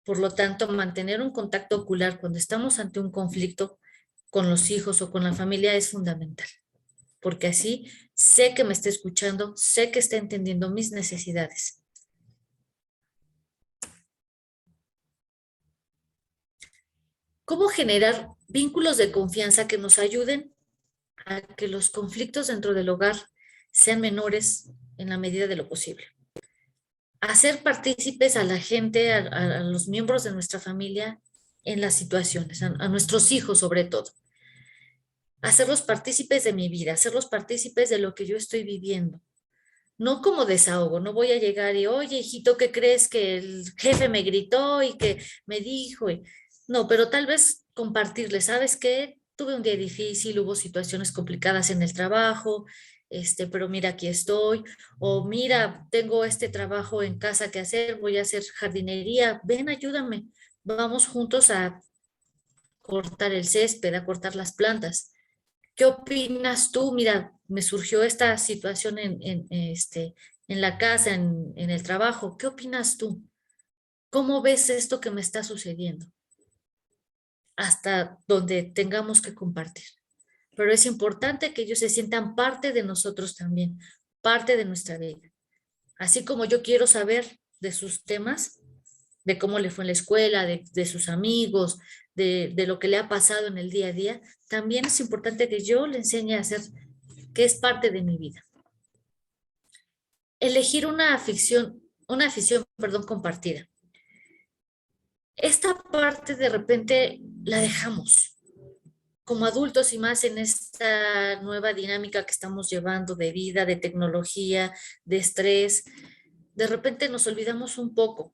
Por lo tanto, mantener un contacto ocular cuando estamos ante un conflicto con los hijos o con la familia es fundamental, porque así sé que me está escuchando, sé que está entendiendo mis necesidades. ¿Cómo generar vínculos de confianza que nos ayuden a que los conflictos dentro del hogar sean menores en la medida de lo posible? Hacer partícipes a la gente, a los miembros de nuestra familia en las situaciones, a nuestros hijos sobre todo. Hacerlos partícipes de mi vida, hacerlos partícipes de lo que yo estoy viviendo. No como desahogo, no voy a llegar y, oye, hijito, ¿qué crees que el jefe me gritó y que me dijo? No, pero tal vez compartirles, ¿sabes qué? Tuve un día difícil, hubo situaciones complicadas en el trabajo, pero mira, aquí estoy, o mira, tengo este trabajo en casa que hacer, voy a hacer jardinería, ven, ayúdame, vamos juntos a cortar el césped, a cortar las plantas. ¿Qué opinas tú? Mira, me surgió esta situación en la casa, en el trabajo. ¿Qué opinas tú? ¿Cómo ves esto que me está sucediendo? Hasta donde tengamos que compartir. Pero es importante que ellos se sientan parte de nosotros también, parte de nuestra vida. Así como yo quiero saber de sus temas, de cómo le fue en la escuela, de sus amigos, de lo que le ha pasado en el día a día, también es importante que yo le enseñe a hacer que es parte de mi vida. Elegir una afición compartida. Esta parte de repente la dejamos. Como adultos y más en esta nueva dinámica que estamos llevando de vida, de tecnología, de estrés, de repente nos olvidamos un poco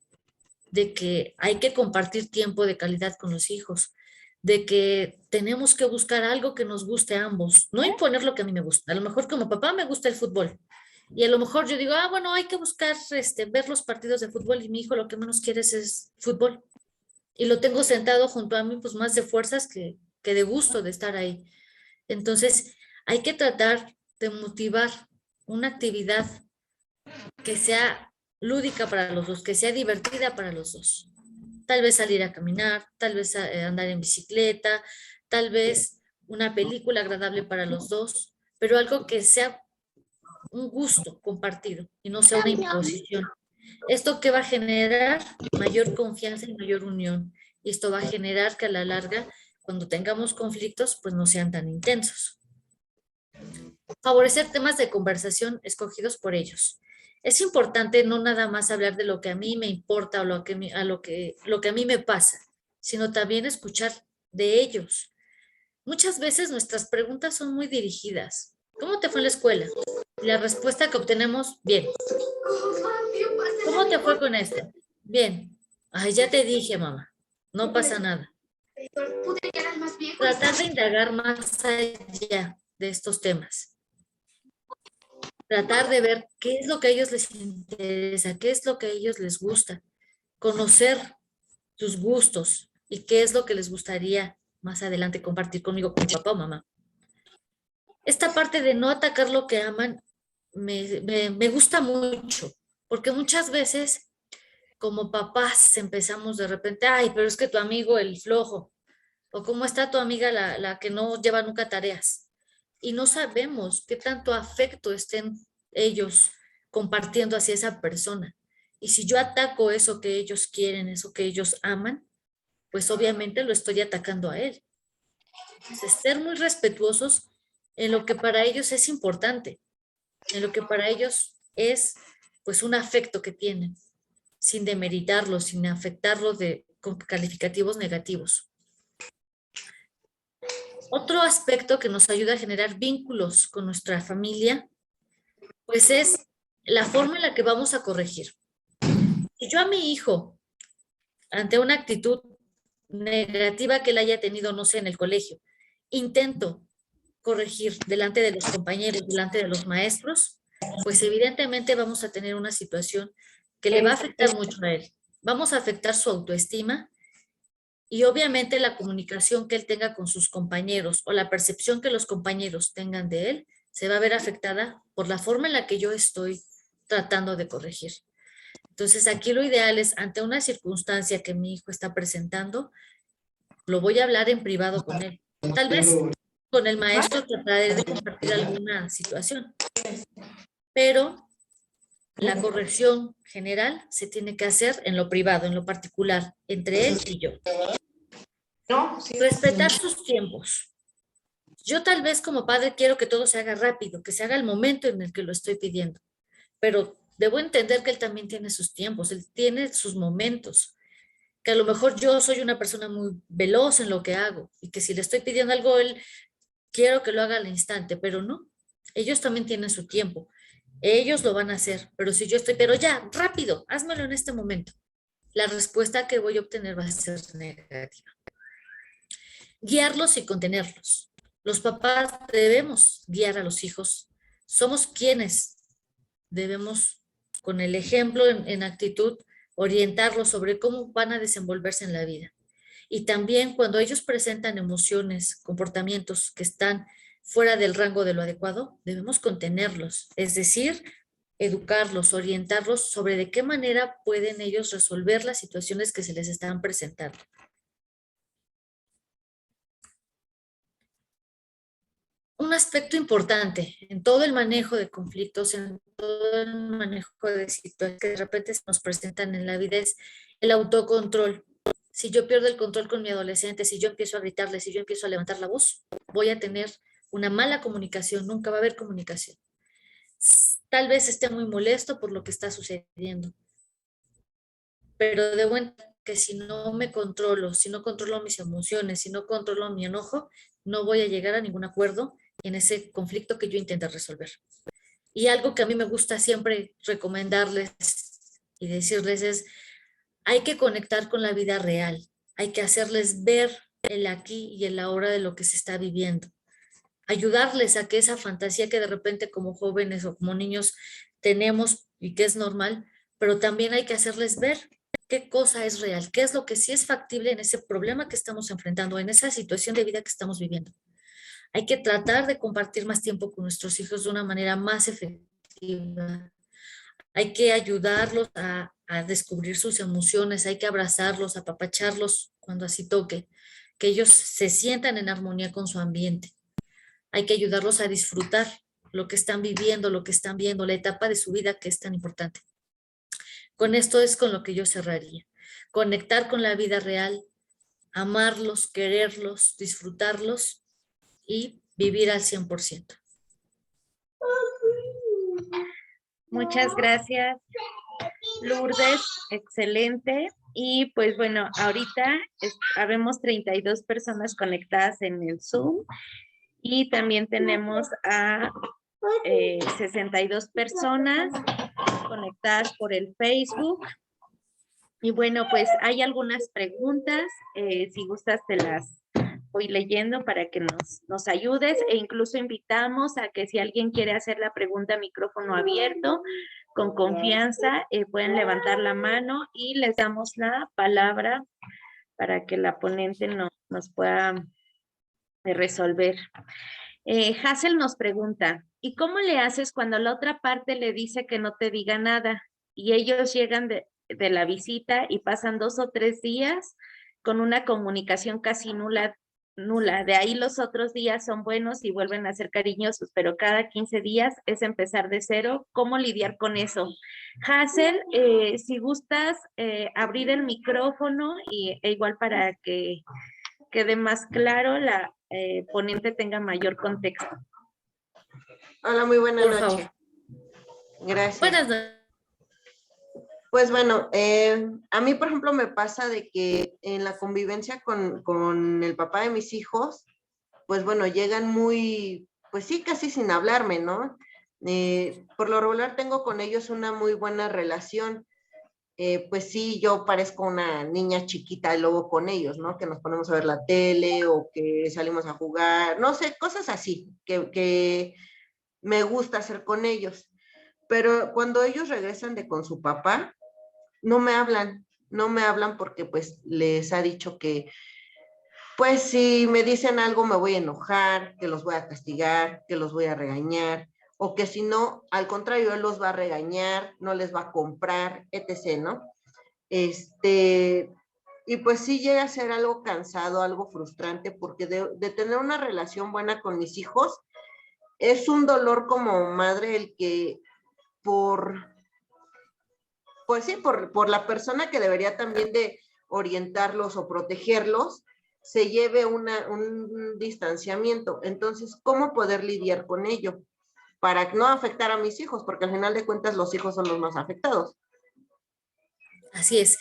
de que hay que compartir tiempo de calidad con los hijos, de que tenemos que buscar algo que nos guste a ambos, no imponer lo que a mí me gusta. A lo mejor como papá me gusta el fútbol Y a lo mejor yo digo, bueno, hay que buscar ver los partidos de fútbol y mi hijo lo que menos quiere es fútbol. Y lo tengo sentado junto a mí, pues más de fuerzas que de gusto de estar ahí. Entonces, hay que tratar de motivar una actividad que sea lúdica para los dos, que sea divertida para los dos. Tal vez salir a caminar, tal vez andar en bicicleta, tal vez una película agradable para los dos, pero algo que sea un gusto compartido y no sea una imposición. ¿Esto qué va a generar? Mayor confianza y mayor unión. Y esto va a generar que a la larga, cuando tengamos conflictos, pues no sean tan intensos. Favorecer temas de conversación escogidos por ellos. Es importante no nada más hablar de lo que a mí me importa o lo que a mí me pasa, sino también escuchar de ellos. Muchas veces nuestras preguntas son muy dirigidas. ¿Cómo te fue en la escuela? Y la respuesta que obtenemos, bien. ¿Cómo te fue con esto? Bien. Ay, ya te dije, mamá. No pasa nada. Tratar de indagar más allá de estos temas. Tratar de ver qué es lo que a ellos les interesa, qué es lo que a ellos les gusta. Conocer sus gustos y qué es lo que les gustaría más adelante compartir conmigo, con papá o mamá. Esta parte de no atacar lo que aman me gusta mucho, porque muchas veces como papás empezamos de repente, ay, pero es que tu amigo el flojo, o cómo está tu amiga la que no lleva nunca tareas. Y no sabemos qué tanto afecto estén ellos compartiendo hacia esa persona. Y si yo ataco eso que ellos quieren, eso que ellos aman, pues obviamente lo estoy atacando a él. Entonces, ser muy respetuosos en lo que para ellos es importante, en lo que para ellos es pues un afecto que tienen, sin demeritarlo, sin afectarlo con calificativos negativos. Otro aspecto que nos ayuda a generar vínculos con nuestra familia, pues es la forma en la que vamos a corregir. Si yo a mi hijo, ante una actitud negativa que él haya tenido, no sé, en el colegio, intento corregir delante de los compañeros, delante de los maestros, pues evidentemente vamos a tener una situación que le va a afectar mucho a él. Vamos a afectar su autoestima y obviamente la comunicación que él tenga con sus compañeros o la percepción que los compañeros tengan de él se va a ver afectada por la forma en la que yo estoy tratando de corregir. Entonces aquí lo ideal es, ante una circunstancia que mi hijo está presentando, lo voy a hablar en privado con él. Tal vez con el maestro trataré de compartir alguna situación, pero la corrección general se tiene que hacer en lo privado, en lo particular, entre él y yo. Respetar sus tiempos. Yo tal vez como padre quiero que todo se haga rápido, que se haga el momento en el que lo estoy pidiendo, pero debo entender que él también tiene sus tiempos, él tiene sus momentos, que a lo mejor yo soy una persona muy veloz en lo que hago y que si le estoy pidiendo algo, él quiero que lo haga al instante, pero no, ellos también tienen su tiempo, ellos lo van a hacer, pero si yo estoy, pero ya, rápido, házmelo en este momento, la respuesta que voy a obtener va a ser negativa. Guiarlos y contenerlos. Los papás debemos guiar a los hijos. Somos quienes debemos, con el ejemplo en actitud, orientarlos sobre cómo van a desenvolverse en la vida. Y también cuando ellos presentan emociones, comportamientos que están fuera del rango de lo adecuado, debemos contenerlos, es decir, educarlos, orientarlos sobre de qué manera pueden ellos resolver las situaciones que se les están presentando. Un aspecto importante en todo el manejo de conflictos, en todo el manejo de situaciones que de repente se nos presentan en la vida es el autocontrol. Si yo pierdo el control con mi adolescente, si yo empiezo a gritarle, si yo empiezo a levantar la voz, voy a tener una mala comunicación, nunca va a haber comunicación. Tal vez esté muy molesto por lo que está sucediendo, pero debo entender que si no me controlo, si no controlo mis emociones, si no controlo mi enojo, no voy a llegar a ningún acuerdo en ese conflicto que yo intento resolver. Y algo que a mí me gusta siempre recomendarles y decirles es, hay que conectar con la vida real, hay que hacerles ver el aquí y el ahora de lo que se está viviendo. ayudarles a que esa fantasía que de repente como jóvenes o como niños tenemos y que es normal, pero también hay que hacerles ver qué cosa es real, qué es lo que sí es factible en ese problema que estamos enfrentando, en esa situación de vida que estamos viviendo. Hay que tratar de compartir más tiempo con nuestros hijos de una manera más efectiva. Hay que ayudarlos a descubrir sus emociones, hay que abrazarlos, apapacharlos cuando así toque, que ellos se sientan en armonía con su ambiente. Hay que ayudarlos a disfrutar lo que están viviendo, lo que están viendo, la etapa de su vida que es tan importante. Con esto es con lo que yo cerraría. Conectar con la vida real, amarlos, quererlos, disfrutarlos y vivir al 100%. Muchas gracias, Lourdes, excelente. Y pues bueno, ahorita habemos 32 personas conectadas en el Zoom y también tenemos a 62 personas conectadas por el Facebook. Y bueno, pues hay algunas preguntas, si gustas te las voy leyendo para que nos ayudes, e incluso invitamos a que si alguien quiere hacer la pregunta a micrófono abierto, con confianza, pueden levantar la mano y les damos la palabra para que la ponente nos pueda resolver. Hazel nos pregunta, ¿y cómo le haces cuando la otra parte le dice que no te diga nada y ellos llegan de la visita y pasan 2 o 3 días con una comunicación casi nula? De ahí los otros días son buenos y vuelven a ser cariñosos, pero cada 15 días es empezar de cero. ¿Cómo lidiar con eso? Hazel, si gustas abrir el micrófono e igual para que quede más claro, la ponente tenga mayor contexto. Hola, muy buena Por noche. favor. Gracias. Buenas noches. Pues bueno, a mí, por ejemplo, me pasa de que en la convivencia con el papá de mis hijos, pues bueno, llegan muy, pues sí, casi sin hablarme, ¿no? Por lo regular tengo con ellos una muy buena relación. Pues sí, yo parezco una niña chiquita y luego con ellos, ¿no? Que nos ponemos a ver la tele o que salimos a jugar, no sé, cosas así que me gusta hacer con ellos. Pero cuando ellos regresan de con su papá, no me hablan porque pues les ha dicho que pues si me dicen algo me voy a enojar, que los voy a castigar, que los voy a regañar, o que si no, al contrario, él los va a regañar, no les va a comprar, etc., ¿no? Y pues sí llega a ser algo cansado, algo frustrante, porque de tener una relación buena con mis hijos, es un dolor como madre el que pues sí, por la persona que debería también de orientarlos o protegerlos, se lleve un distanciamiento. Entonces, ¿cómo poder lidiar con ello? Para no afectar a mis hijos, porque al final de cuentas los hijos son los más afectados. Así es.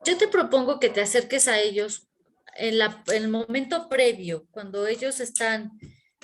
Yo te propongo que te acerques a ellos en el momento previo, cuando ellos están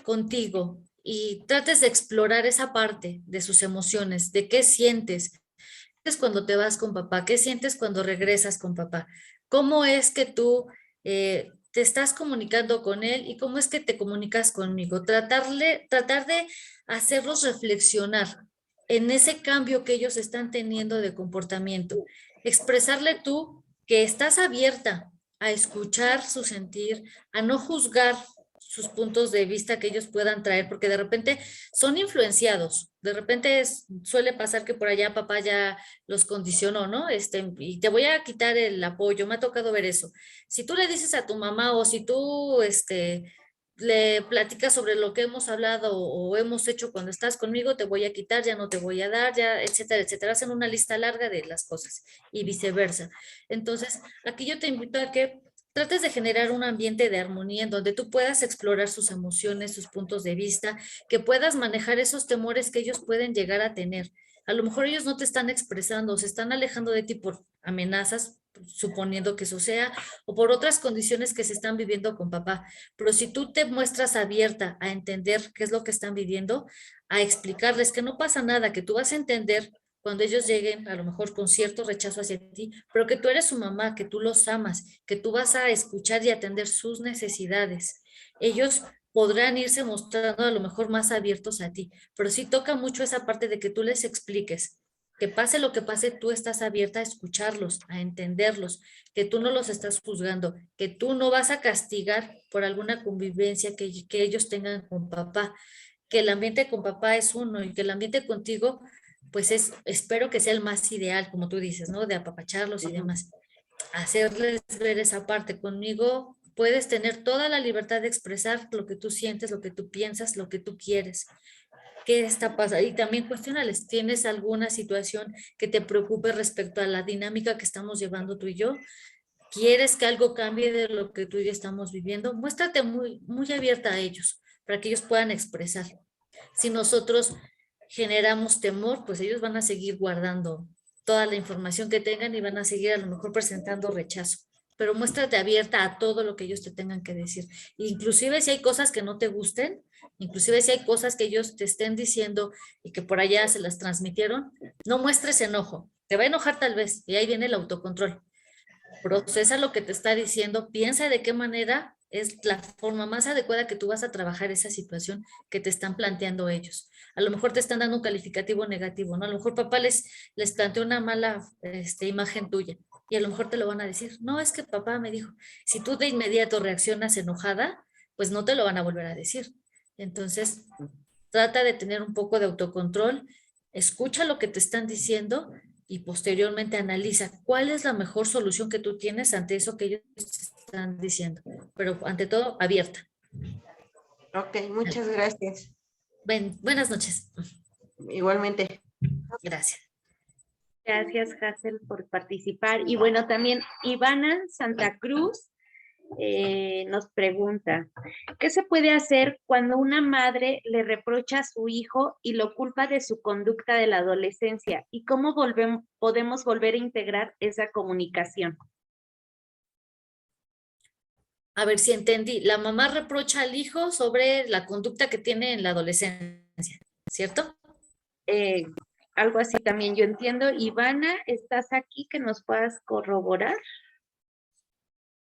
contigo y trates de explorar esa parte de sus emociones, de qué sientes. ¿Qué sientes cuando te vas con papá? ¿Qué sientes cuando regresas con papá? ¿Cómo es que tú te estás comunicando con él y cómo es que te comunicas conmigo? Tratar de hacerlos reflexionar en ese cambio que ellos están teniendo de comportamiento. Expresarle tú que estás abierta a escuchar su sentir, a no juzgar sus puntos de vista que ellos puedan traer, porque de repente son influenciados, de repente suele pasar que por allá papá ya los condicionó, ¿no? Y te voy a quitar el apoyo, me ha tocado ver eso. Si tú le dices a tu mamá o si tú, le platicas sobre lo que hemos hablado o hemos hecho cuando estás conmigo, te voy a quitar, ya no te voy a dar, ya, etcétera, etcétera. Hacen una lista larga de las cosas y viceversa. Entonces, aquí yo te invito a que trates de generar un ambiente de armonía en donde tú puedas explorar sus emociones, sus puntos de vista, que puedas manejar esos temores que ellos pueden llegar a tener. A lo mejor ellos no te están expresando, se están alejando de ti por amenazas, suponiendo que eso sea, o por otras condiciones que se están viviendo con papá. Pero si tú te muestras abierta a entender qué es lo que están viviendo, a explicarles que no pasa nada, que tú vas a entender cuando ellos lleguen a lo mejor con cierto rechazo hacia ti, pero que tú eres su mamá, que tú los amas, que tú vas a escuchar y atender sus necesidades. Ellos podrán irse mostrando a lo mejor más abiertos a ti, pero sí toca mucho esa parte de que tú les expliques que pase lo que pase, tú estás abierta a escucharlos, a entenderlos, que tú no los estás juzgando, que tú no vas a castigar por alguna convivencia que ellos tengan con papá, que el ambiente con papá es uno y que el ambiente contigo, pues espero que sea el más ideal, como tú dices, ¿no? De apapacharlos y demás. Hacerles ver esa parte. Conmigo puedes tener toda la libertad de expresar lo que tú sientes, lo que tú piensas, lo que tú quieres. ¿Qué está pasando? Y también cuestionales, ¿tienes alguna situación que te preocupe respecto a la dinámica que estamos llevando tú y yo? ¿Quieres que algo cambie de lo que tú y yo estamos viviendo? Muéstrate muy, muy abierta a ellos para que ellos puedan expresar. Si nosotros generamos temor, pues ellos van a seguir guardando toda la información que tengan y van a seguir a lo mejor presentando rechazo. Pero muéstrate abierta a todo lo que ellos te tengan que decir. Inclusive si hay cosas que no te gusten, inclusive si hay cosas que ellos te estén diciendo y que por allá se las transmitieron, no muestres enojo. Te va a enojar tal vez y ahí viene el autocontrol. Procesa lo que te está diciendo, piensa de qué manera es la forma más adecuada que tú vas a trabajar esa situación que te están planteando ellos. A lo mejor te están dando un calificativo negativo, ¿no? A lo mejor papá les planteó una mala imagen tuya y a lo mejor te lo van a decir. No, es que papá me dijo, si tú de inmediato reaccionas enojada, pues no te lo van a volver a decir. Entonces, trata de tener un poco de autocontrol, escucha lo que te están diciendo y posteriormente analiza cuál es la mejor solución que tú tienes ante eso que ellos te están diciendo. Pero ante todo, abierta. Ok, muchas gracias. Buenas noches. Igualmente. Gracias. Gracias, Hazel, por participar. Y bueno, también Ivana Santa Cruz nos pregunta, ¿qué se puede hacer cuando una madre le reprocha a su hijo y lo culpa de su conducta de la adolescencia? ¿Y cómo podemos volver a integrar esa comunicación? A ver si entendí. La mamá reprocha al hijo sobre la conducta que tiene en la adolescencia, ¿cierto? Algo así también yo entiendo. Ivana, ¿estás aquí que nos puedas corroborar?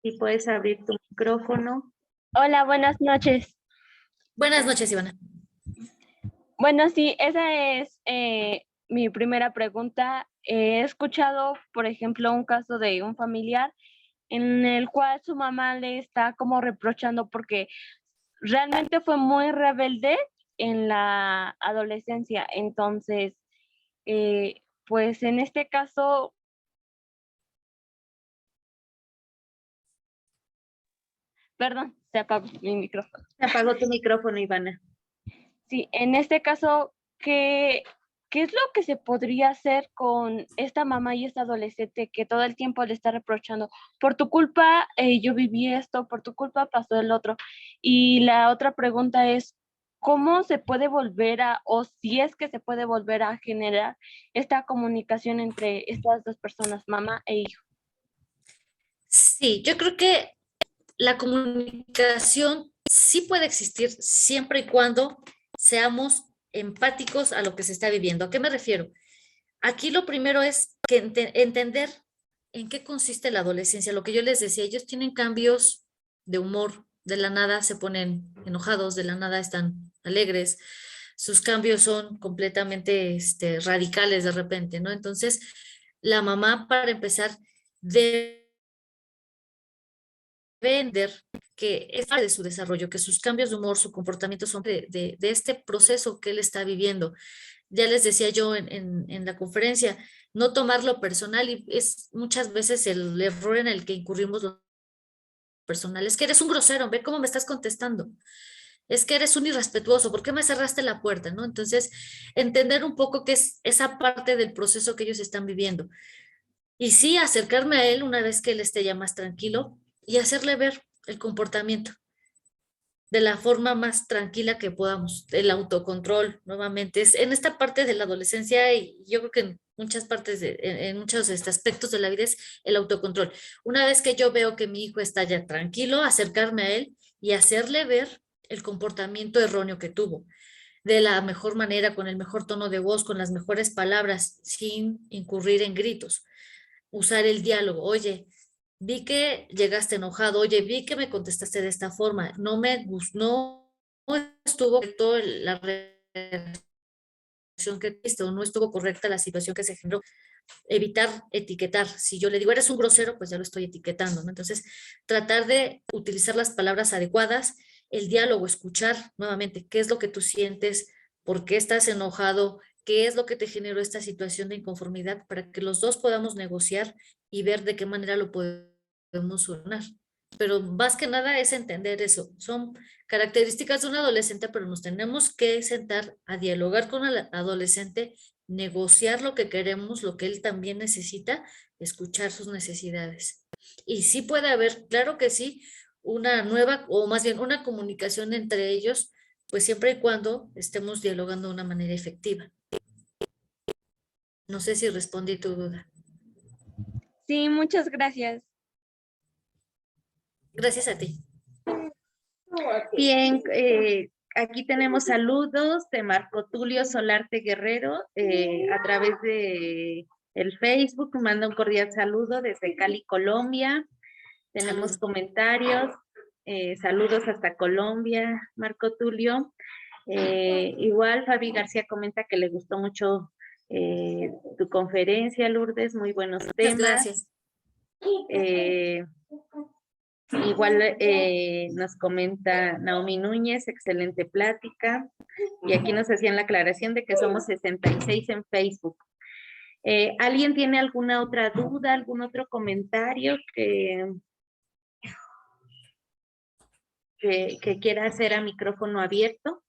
Si puedes abrir tu micrófono. Hola, buenas noches. Buenas noches, Ivana. Bueno, sí, esa es mi primera pregunta. He escuchado, por ejemplo, un caso de un familiar en el cual su mamá le está como reprochando porque realmente fue muy rebelde en la adolescencia. Entonces, pues en este caso, perdón, se apagó mi micrófono. Se apagó tu micrófono, Ivana. Sí, en este caso, ¿qué es lo que se podría hacer con esta mamá y esta adolescente que todo el tiempo le está reprochando? Por tu culpa yo viví esto, por tu culpa pasó el otro. Y la otra pregunta es, ¿cómo se puede volver o si es que se puede volver a generar esta comunicación entre estas dos personas, mamá e hijo? Sí, yo creo que la comunicación sí puede existir siempre y cuando seamos empáticos a lo que se está viviendo. ¿A qué me refiero? Aquí lo primero es que entender en qué consiste la adolescencia. Lo que yo les decía, ellos tienen cambios de humor, de la nada se ponen enojados, de la nada están alegres, sus cambios son completamente radicales de repente, ¿no? Entonces, la mamá, para empezar, debe entender que es parte de su desarrollo, que sus cambios de humor, su comportamiento son de este proceso que él está viviendo. Ya les decía yo en la conferencia, no tomarlo personal y es muchas veces el error en el que incurrimos los personales, que eres un grosero, ve cómo me estás contestando, es que eres un irrespetuoso, ¿por qué me cerraste la puerta? ¿No? Entonces, entender un poco qué es esa parte del proceso que ellos están viviendo. Y sí, acercarme a él una vez que él esté ya más tranquilo y hacerle ver el comportamiento de la forma más tranquila que podamos. El autocontrol, nuevamente, es en esta parte de la adolescencia y yo creo que en muchas partes, en muchos aspectos de la vida es el autocontrol. Una vez que yo veo que mi hijo está ya tranquilo, acercarme a él y hacerle ver el comportamiento erróneo que tuvo de la mejor manera, con el mejor tono de voz, con las mejores palabras, sin incurrir en gritos. Usar el diálogo. Oye, vi que llegaste enojado, oye, vi que me contestaste de esta forma, no estuvo correcto la reacción que tuviste o no estuvo correcta la situación que se generó. Evitar etiquetar. Si yo le digo, eres un grosero, pues ya lo estoy etiquetando, ¿no? Entonces, tratar de utilizar las palabras adecuadas, el diálogo, escuchar nuevamente qué es lo que tú sientes, por qué estás enojado, qué es lo que te generó esta situación de inconformidad, para que los dos podamos negociar y ver de qué manera lo podemos solucionar. Pero más que nada es entender eso. Son características de un adolescente, pero nos tenemos que sentar a dialogar con el adolescente, negociar lo que queremos, lo que él también necesita, escuchar sus necesidades. Y sí puede haber, claro que sí, una nueva, o más bien una comunicación entre ellos, pues siempre y cuando estemos dialogando de una manera efectiva. No sé si respondí tu duda. Sí, muchas gracias. Gracias a ti. Bien, aquí tenemos saludos de Marco Tulio Solarte Guerrero a través de el Facebook. Manda un cordial saludo desde Cali, Colombia. Tenemos Saludos. comentarios. Saludos hasta Colombia, Marco Tulio. Igual Fabi García comenta que le gustó mucho tu conferencia, Lourdes, muy buenos Muchas temas. gracias. Igual nos comenta Naomi Núñez, excelente plática. Y aquí nos hacían la aclaración de que somos 66 en Facebook. ¿Alguien tiene alguna otra duda, algún otro comentario que quiera hacer a micrófono abierto?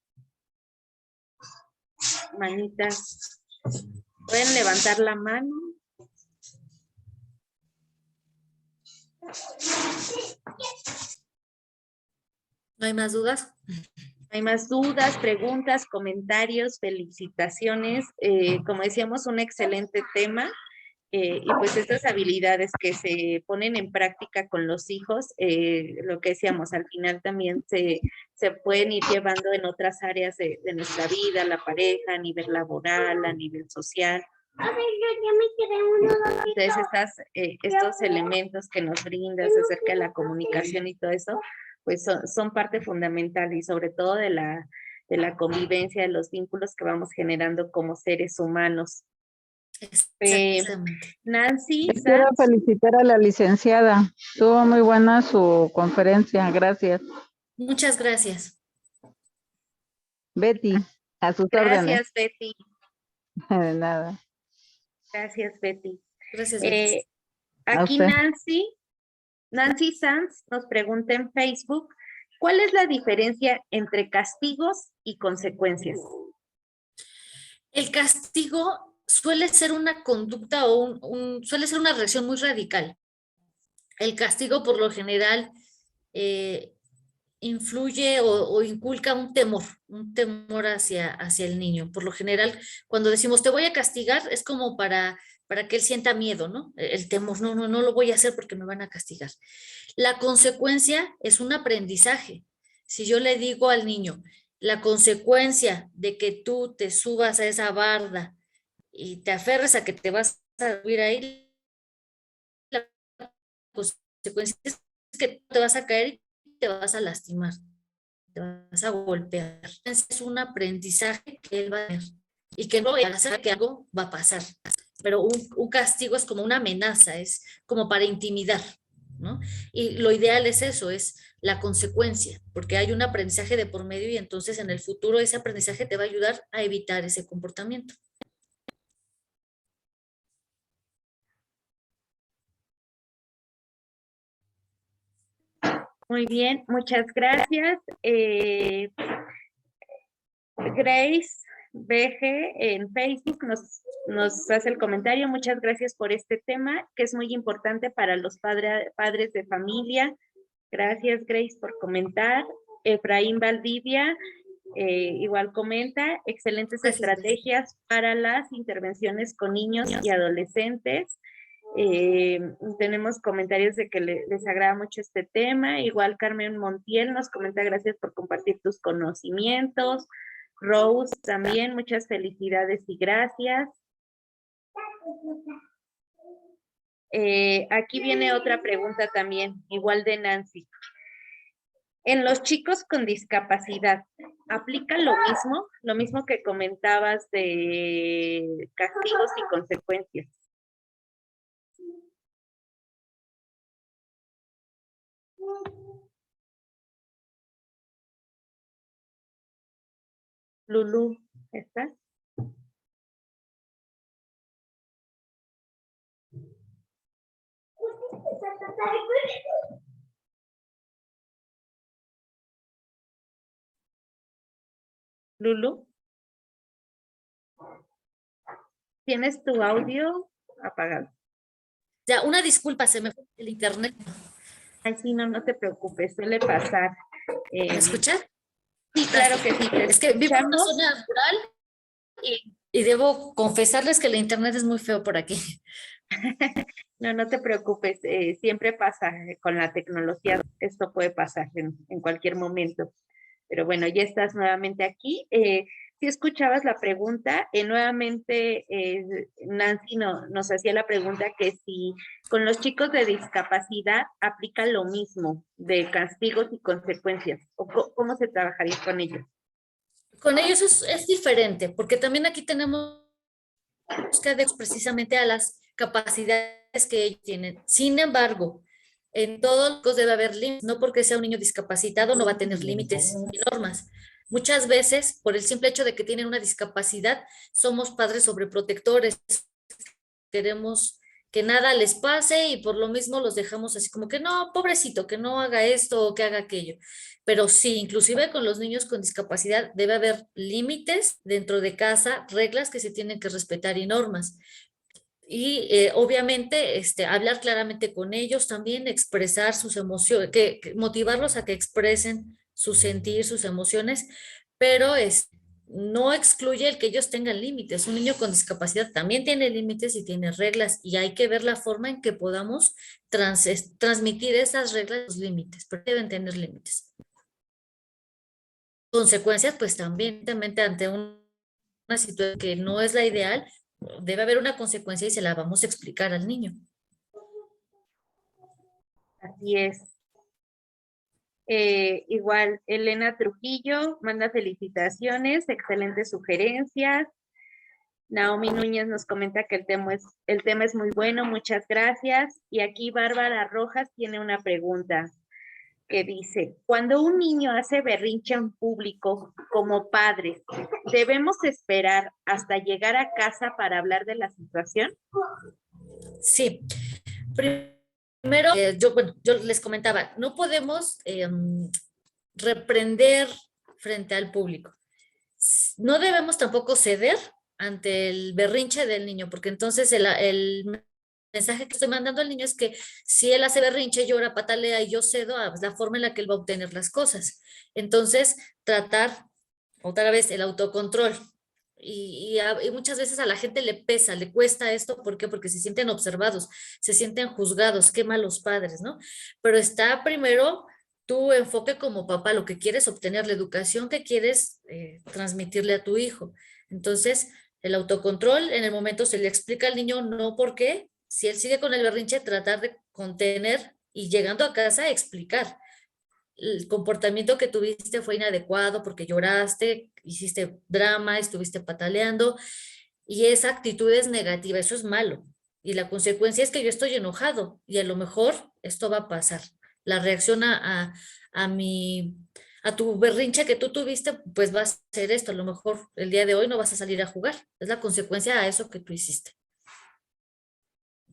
Manitas, pueden levantar la mano. ¿No hay más dudas? Hay más dudas, preguntas, comentarios, felicitaciones. Como decíamos, un excelente tema. Y pues estas habilidades que se ponen en práctica con los hijos, lo que decíamos, al final también se pueden ir llevando en otras áreas de nuestra vida, la pareja, a nivel laboral, a nivel social. Entonces, estos elementos que nos brindas acerca de la comunicación y todo eso, pues son parte fundamental y sobre todo de la convivencia, de los vínculos que vamos generando como seres humanos. Exactamente. Nancy, Quiero felicitar a la licenciada. Estuvo muy buena su conferencia. Gracias. Muchas gracias. Betty, a sus órdenes. Gracias, Betty. De nada. Gracias, Betty. Gracias, Betty. Aquí usted. Nancy Sanz nos pregunta en Facebook, ¿cuál es la diferencia entre castigos y consecuencias? El castigo suele ser una conducta o suele ser una reacción muy radical. El castigo, por lo general, influye o inculca un temor hacia el niño. Por lo general, cuando decimos te voy a castigar, es como para que él sienta miedo, ¿no? El temor, no lo voy a hacer porque me van a castigar. La consecuencia es un aprendizaje. Si yo le digo al niño, la consecuencia de que tú te subas a esa barda y te aferres a que te vas a subir ahí, la consecuencia es que te vas a caer y te vas a lastimar, te vas a golpear. Es un aprendizaje que él va a tener y que no, al hacer que algo va a pasar. Pero un castigo es como una amenaza, es como para intimidar, ¿no? Y lo ideal es eso, es la consecuencia, porque hay un aprendizaje de por medio y entonces en el futuro ese aprendizaje te va a ayudar a evitar ese comportamiento. Muy bien, muchas gracias. Grace BG en Facebook nos hace el comentario. Muchas gracias por este tema, que es muy importante para los padres de familia. Gracias, Grace, por comentar. Efraín Valdivia igual comenta, excelentes Gracias, estrategias para las intervenciones con niños y adolescentes. Tenemos comentarios de que les agrada mucho este tema. Igual Carmen Montiel nos comenta, gracias por compartir tus conocimientos. Rose también, muchas felicidades y gracias. Aquí viene otra pregunta también, igual de Nancy. En los chicos con discapacidad, ¿aplica lo mismo que comentabas de castigos y consecuencias? Lulú, ¿estás? Lulú, ¿tienes tu audio apagado? Ya, una disculpa, se me fue el internet. Ay, sí, no, no te preocupes, suele pasar. ¿Me escuchan? Sí, claro que sí, te Es que vivo en una escuchamos. zona rural y debo confesarles que el internet es muy feo por aquí. No, no te preocupes, siempre pasa con la tecnología, esto puede pasar en cualquier momento. Pero bueno, ya estás nuevamente aquí. Si escuchabas la pregunta, nuevamente Nancy nos hacía la pregunta que si con los chicos de discapacidad aplica lo mismo de castigos y consecuencias, o cómo se trabajaría con ellos. Con ellos es diferente, porque también aquí tenemos que adecuar precisamente a las capacidades que ellos tienen. Sin embargo, en todos los debe haber límites, no porque sea un niño discapacitado no va a tener límites y normas. Muchas veces, por el simple hecho de que tienen una discapacidad, somos padres sobreprotectores, queremos que nada les pase y por lo mismo los dejamos así como que no, pobrecito, que no haga esto o que haga aquello. Pero sí, inclusive con los niños con discapacidad debe haber límites dentro de casa, reglas que se tienen que respetar y normas. Y obviamente hablar claramente con ellos, también expresar sus emociones, que motivarlos a que expresen su sentir, sus emociones, pero no excluye el que ellos tengan límites. Un niño con discapacidad también tiene límites y tiene reglas y hay que ver la forma en que podamos transmitir esas reglas, los límites, pero deben tener límites. Consecuencias, pues también ante una situación que no es la ideal, debe haber una consecuencia y se la vamos a explicar al niño. Así es. Igual, Elena Trujillo manda felicitaciones, excelentes sugerencias. Naomi Núñez nos comenta que el tema es muy bueno, muchas gracias. Y aquí Bárbara Rojas tiene una pregunta que dice, cuando un niño hace berrinche en público como padres, ¿debemos esperar hasta llegar a casa para hablar de la situación? Sí. Primero, yo les comentaba, no podemos reprender frente al público. No debemos tampoco ceder ante el berrinche del niño, porque entonces el mensaje que estoy mandando al niño es que si él hace berrinche, llora, patalea y yo cedo a la forma en la que él va a obtener las cosas. Entonces, tratar otra vez el autocontrol. Y muchas veces a la gente le pesa, le cuesta esto, ¿por qué? Porque se sienten observados, se sienten juzgados, qué malos padres, ¿no? Pero está primero tu enfoque como papá, lo que quieres obtener, la educación que quieres transmitirle a tu hijo. Entonces, el autocontrol, en el momento se le explica al niño no por qué, si él sigue con el berrinche, tratar de contener y llegando a casa explicar el comportamiento que tuviste fue inadecuado porque lloraste, hiciste drama, estuviste pataleando y esa actitud es negativa, eso es malo. Y la consecuencia es que yo estoy enojado y a lo mejor esto va a pasar. La reacción a tu berrinche que tú tuviste, pues va a ser esto. A lo mejor el día de hoy no vas a salir a jugar. Es la consecuencia a eso que tú hiciste.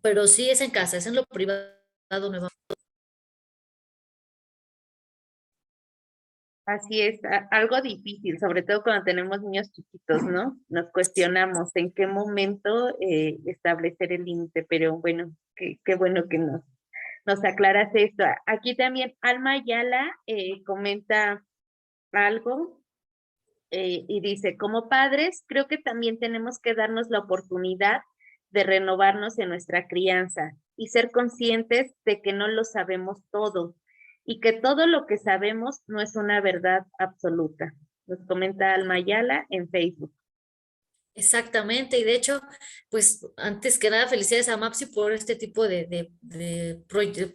Pero sí es en casa, es en lo privado nuevamente. Así es, algo difícil, sobre todo cuando tenemos niños chiquitos, ¿no? Nos cuestionamos en qué momento establecer el límite, pero bueno, qué bueno que nos aclaras esto. Aquí también Alma Ayala comenta algo y dice, como padres, creo que también tenemos que darnos la oportunidad de renovarnos en nuestra crianza y ser conscientes de que no lo sabemos todo y que todo lo que sabemos no es una verdad absoluta. Nos comenta Alma Ayala en Facebook. Exactamente, y de hecho, pues antes que nada, felicidades a MAPSI por este tipo de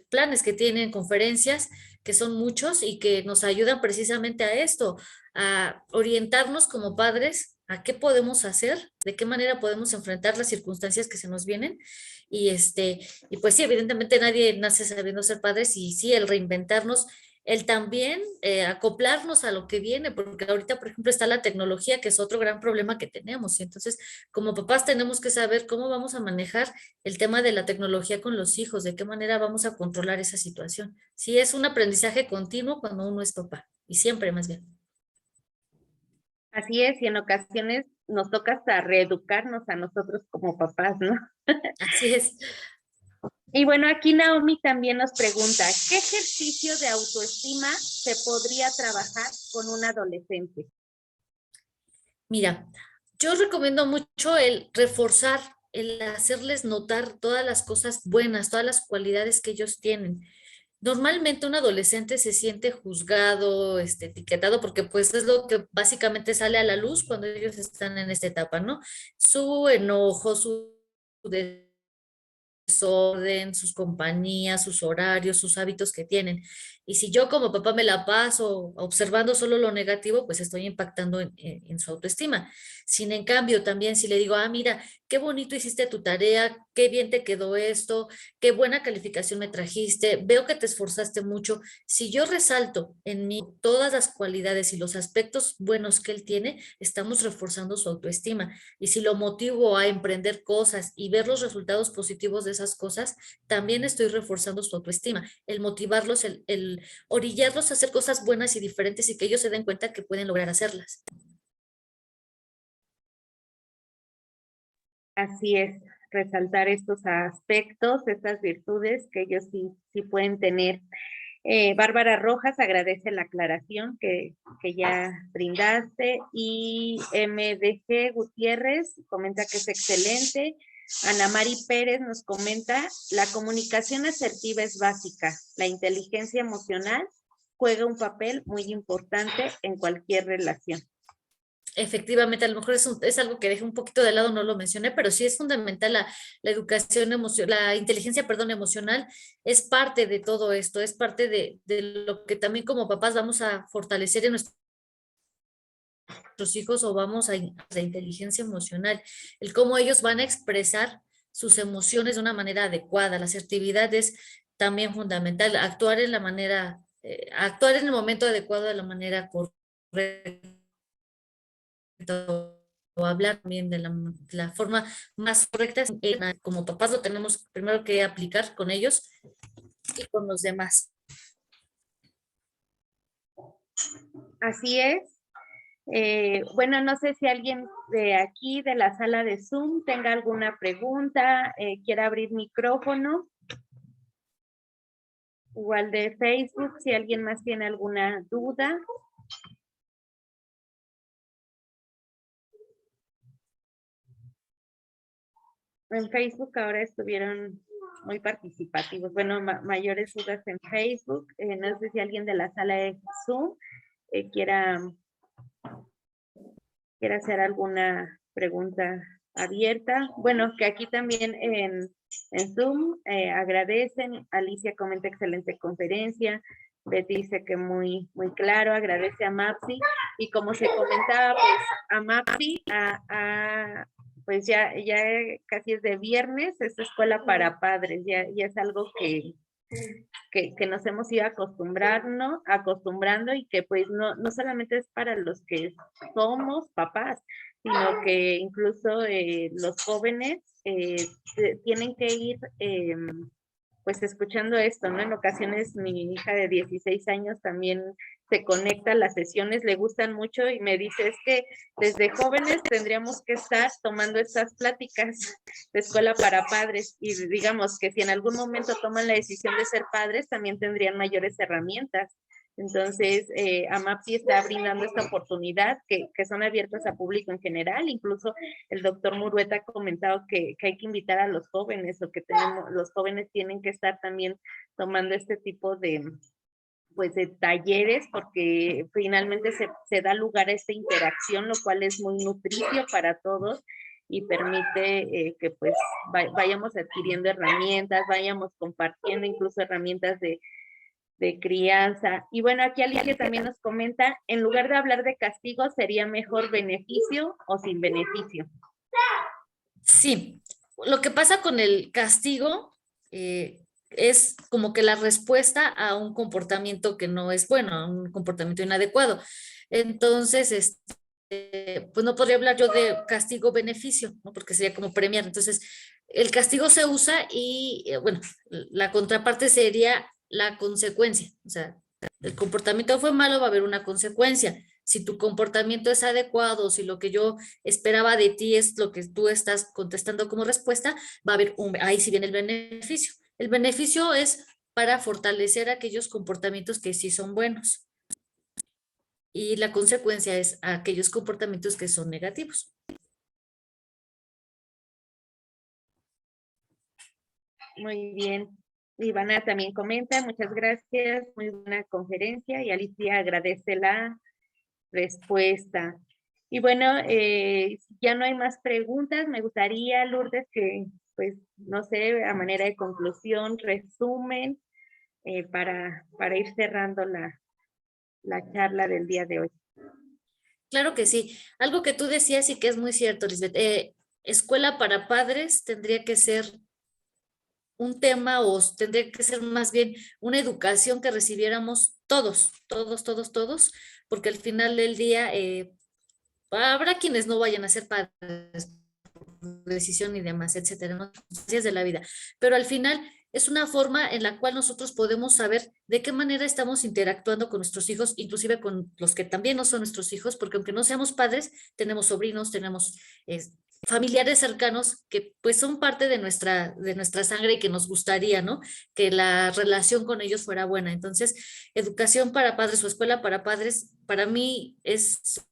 planes que tienen, conferencias, que son muchos y que nos ayudan precisamente a esto, a orientarnos como padres a qué podemos hacer, de qué manera podemos enfrentar las circunstancias que se nos vienen. Y pues sí, evidentemente nadie nace sabiendo ser padres y sí, el reinventarnos, el también acoplarnos a lo que viene, porque ahorita, por ejemplo, está la tecnología, que es otro gran problema que tenemos. Y entonces, como papás, tenemos que saber cómo vamos a manejar el tema de la tecnología con los hijos, de qué manera vamos a controlar esa situación. Sí, es un aprendizaje continuo cuando uno es papá, y siempre más bien. Así es, y en ocasiones nos toca hasta reeducarnos a nosotros como papás, ¿no? Así es. Y bueno, aquí Naomi también nos pregunta, ¿qué ejercicio de autoestima se podría trabajar con un adolescente? Mira, yo recomiendo mucho el reforzar, el hacerles notar todas las cosas buenas, todas las cualidades que ellos tienen. Normalmente un adolescente se siente juzgado, etiquetado, porque pues es lo que básicamente sale a la luz cuando ellos están en esta etapa, ¿no? Su enojo, su desorden, sus compañías, sus horarios, sus hábitos que tienen. Y si yo como papá me la paso observando solo lo negativo, pues estoy impactando en su autoestima. Sin en cambio, también si le digo, ah, mira, qué bonito hiciste tu tarea, qué bien te quedó esto, qué buena calificación me trajiste, veo que te esforzaste mucho. Si yo resalto en mí todas las cualidades y los aspectos buenos que él tiene, estamos reforzando su autoestima. Y si lo motivo a emprender cosas y ver los resultados positivos de esas cosas, también estoy reforzando su autoestima. El motivarlos, el orillarlos a hacer cosas buenas y diferentes y que ellos se den cuenta que pueden lograr hacerlas. Así es, resaltar estos aspectos, estas virtudes que ellos sí pueden tener. Bárbara Rojas agradece la aclaración que ya brindaste y MDG Gutiérrez comenta que es excelente. Ana Mari Pérez nos comenta, la comunicación asertiva es básica, la inteligencia emocional juega un papel muy importante en cualquier relación. Efectivamente, a lo mejor es algo que dejé un poquito de lado, no lo mencioné, pero sí es fundamental la educación emocional, la inteligencia, perdón, emocional, es parte de todo esto, es parte de lo que también como papás vamos a fortalecer en nuestros hijos o vamos a la inteligencia emocional, el cómo ellos van a expresar sus emociones de una manera adecuada. La asertividad es también fundamental, actuar en la manera, actuar en el momento adecuado de la manera correcta o hablar también de la forma más correcta. Como papás lo tenemos primero que aplicar con ellos y con los demás. Así es. Bueno, no sé si alguien de aquí, de la sala de Zoom, tenga alguna pregunta, quiera abrir micrófono. Igual de Facebook, si alguien más tiene alguna duda. En Facebook ahora estuvieron muy participativos. Bueno, mayores dudas en Facebook. No sé si alguien de la sala de Zoom quiera hacer alguna pregunta abierta. Bueno, que aquí también en Zoom agradecen. Alicia comenta excelente conferencia. Betty dice que muy claro, agradece a MAPSI. Y como se comentaba, pues a MAPSI, pues ya casi es de viernes, es escuela para padres, ya es algo que nos hemos ido acostumbrando y que pues no solamente es para los que somos papás, sino que incluso los jóvenes tienen que ir pues escuchando esto, ¿no? En ocasiones mi hija de 16 años también se conecta a las sesiones, le gustan mucho y me dice, es que desde jóvenes tendríamos que estar tomando estas pláticas de escuela para padres y digamos que si en algún momento toman la decisión de ser padres, también tendrían mayores herramientas. Entonces, AMAPSI está brindando esta oportunidad que son abiertas a público en general. Incluso el doctor Murueta ha comentado que hay que invitar a los jóvenes o que los jóvenes tienen que estar también tomando este tipo de pues de talleres, porque finalmente se da lugar a esta interacción, lo cual es muy nutricio para todos y permite que pues vayamos adquiriendo herramientas, vayamos compartiendo incluso herramientas de crianza. Y bueno, aquí alguien también nos comenta, en lugar de hablar de castigo, ¿sería mejor beneficio o sin beneficio? Sí, lo que pasa con el castigo es como que la respuesta a un comportamiento que no es bueno, a un comportamiento inadecuado. Entonces, pues no podría hablar yo de castigo-beneficio, ¿no? Porque sería como premiar. Entonces, el castigo se usa y, bueno, la contraparte sería la consecuencia. O sea, el comportamiento fue malo, va a haber una consecuencia. Si tu comportamiento es adecuado, si lo que yo esperaba de ti es lo que tú estás contestando como respuesta, va a haber ahí sí viene el beneficio. El beneficio es para fortalecer aquellos comportamientos que sí son buenos. Y la consecuencia es aquellos comportamientos que son negativos. Muy bien. Ivana también comenta, muchas gracias, muy buena conferencia, y Alicia agradece la respuesta. Y bueno, ya no hay más preguntas. Me gustaría, Lourdes, que, pues, no sé, a manera de conclusión, resumen, para ir cerrando la charla del día de hoy. Claro que sí. Algo que tú decías y que es muy cierto, Lisbeth, escuela para padres tendría que ser un tema o tendría que ser más bien una educación que recibiéramos todos, porque al final del día habrá quienes no vayan a ser padres por decisión y demás, etcétera, ¿no? Circunstancias de la vida, pero al final es una forma en la cual nosotros podemos saber de qué manera estamos interactuando con nuestros hijos, inclusive con los que también no son nuestros hijos, porque aunque no seamos padres, tenemos sobrinos, tenemos familiares cercanos que pues son parte de nuestra sangre y que nos gustaría, ¿no? Que la relación con ellos fuera buena. Entonces, educación para padres o escuela para padres, para mí es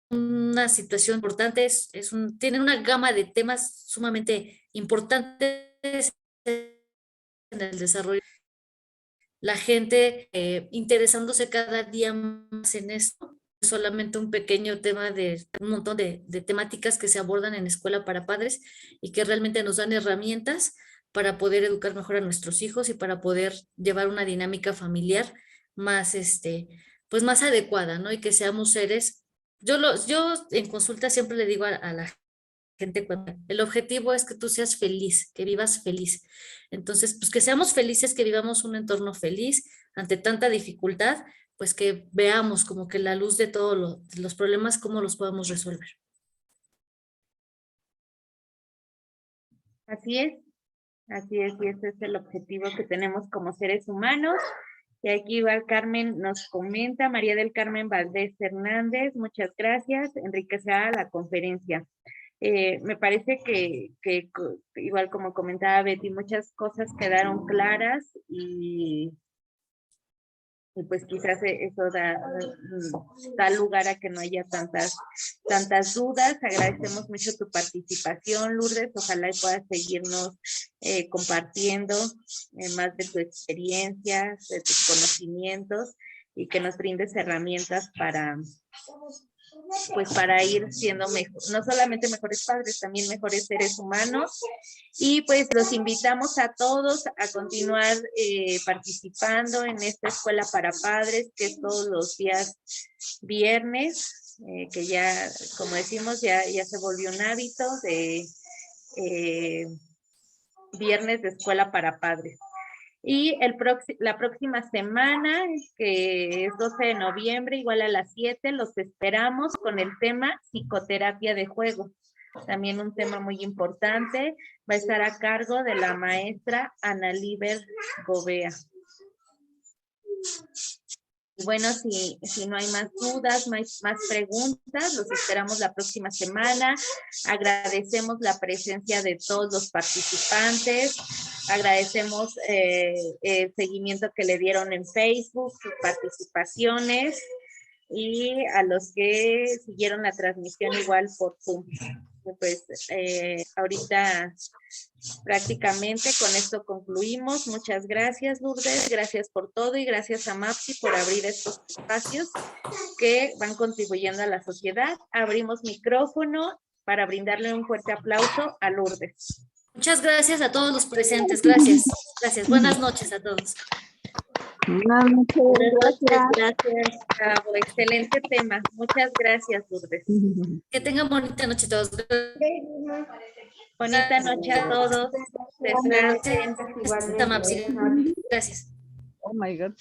una situación importante, tienen una gama de temas sumamente importantes en el desarrollo. La gente interesándose cada día más en esto, solamente un pequeño tema de un montón de temáticas que se abordan en Escuela para Padres y que realmente nos dan herramientas para poder educar mejor a nuestros hijos y para poder llevar una dinámica familiar más, pues más adecuada, ¿no? Y que seamos seres. Yo en consulta siempre le digo a la gente, el objetivo es que tú seas feliz, que vivas feliz. Entonces, pues que seamos felices, que vivamos un entorno feliz ante tanta dificultad, pues que veamos como que la luz de todos los problemas, cómo los podemos resolver. Así es, y ese es el objetivo que tenemos como seres humanos. Y aquí igual Carmen nos comenta, María del Carmen Valdés Hernández, muchas gracias, enriquecerá la conferencia. Me parece que igual como comentaba Betty, muchas cosas quedaron claras y pues quizás eso da lugar a que no haya tantas dudas. Agradecemos mucho tu participación, Lourdes. Ojalá puedas seguirnos compartiendo más de tu experiencia, de tus conocimientos, y que nos brindes herramientas para ir siendo mejor, no solamente mejores padres, también mejores seres humanos. Y pues los invitamos a todos a continuar participando en esta escuela para padres, que es todos los días viernes, que ya, como decimos, ya se volvió un hábito de viernes de escuela para padres. Y la próxima semana, que es 12 de noviembre, igual a las 7, los esperamos con el tema psicoterapia de juego. También un tema muy importante. Va a estar a cargo de la maestra Ana Liber Gobea. Y bueno, si no hay más dudas, más preguntas, los esperamos la próxima semana. Agradecemos la presencia de todos los participantes. Agradecemos el seguimiento que le dieron en Facebook, sus participaciones, y a los que siguieron la transmisión igual por Zoom. pues ahorita prácticamente con esto concluimos. Muchas gracias, Lourdes, gracias por todo y gracias a MAPSI por abrir estos espacios que van contribuyendo a la sociedad. Abrimos micrófono para brindarle un fuerte aplauso a Lourdes. Muchas gracias a todos los presentes. Gracias. Gracias. Buenas noches a todos. Buenas noches, gracias. Gracias, bravo, excelente tema. Muchas gracias, Lourdes. Que tengan bonita noche todos. Bonita noche a todos. Descansen. Gracias. Oh my God.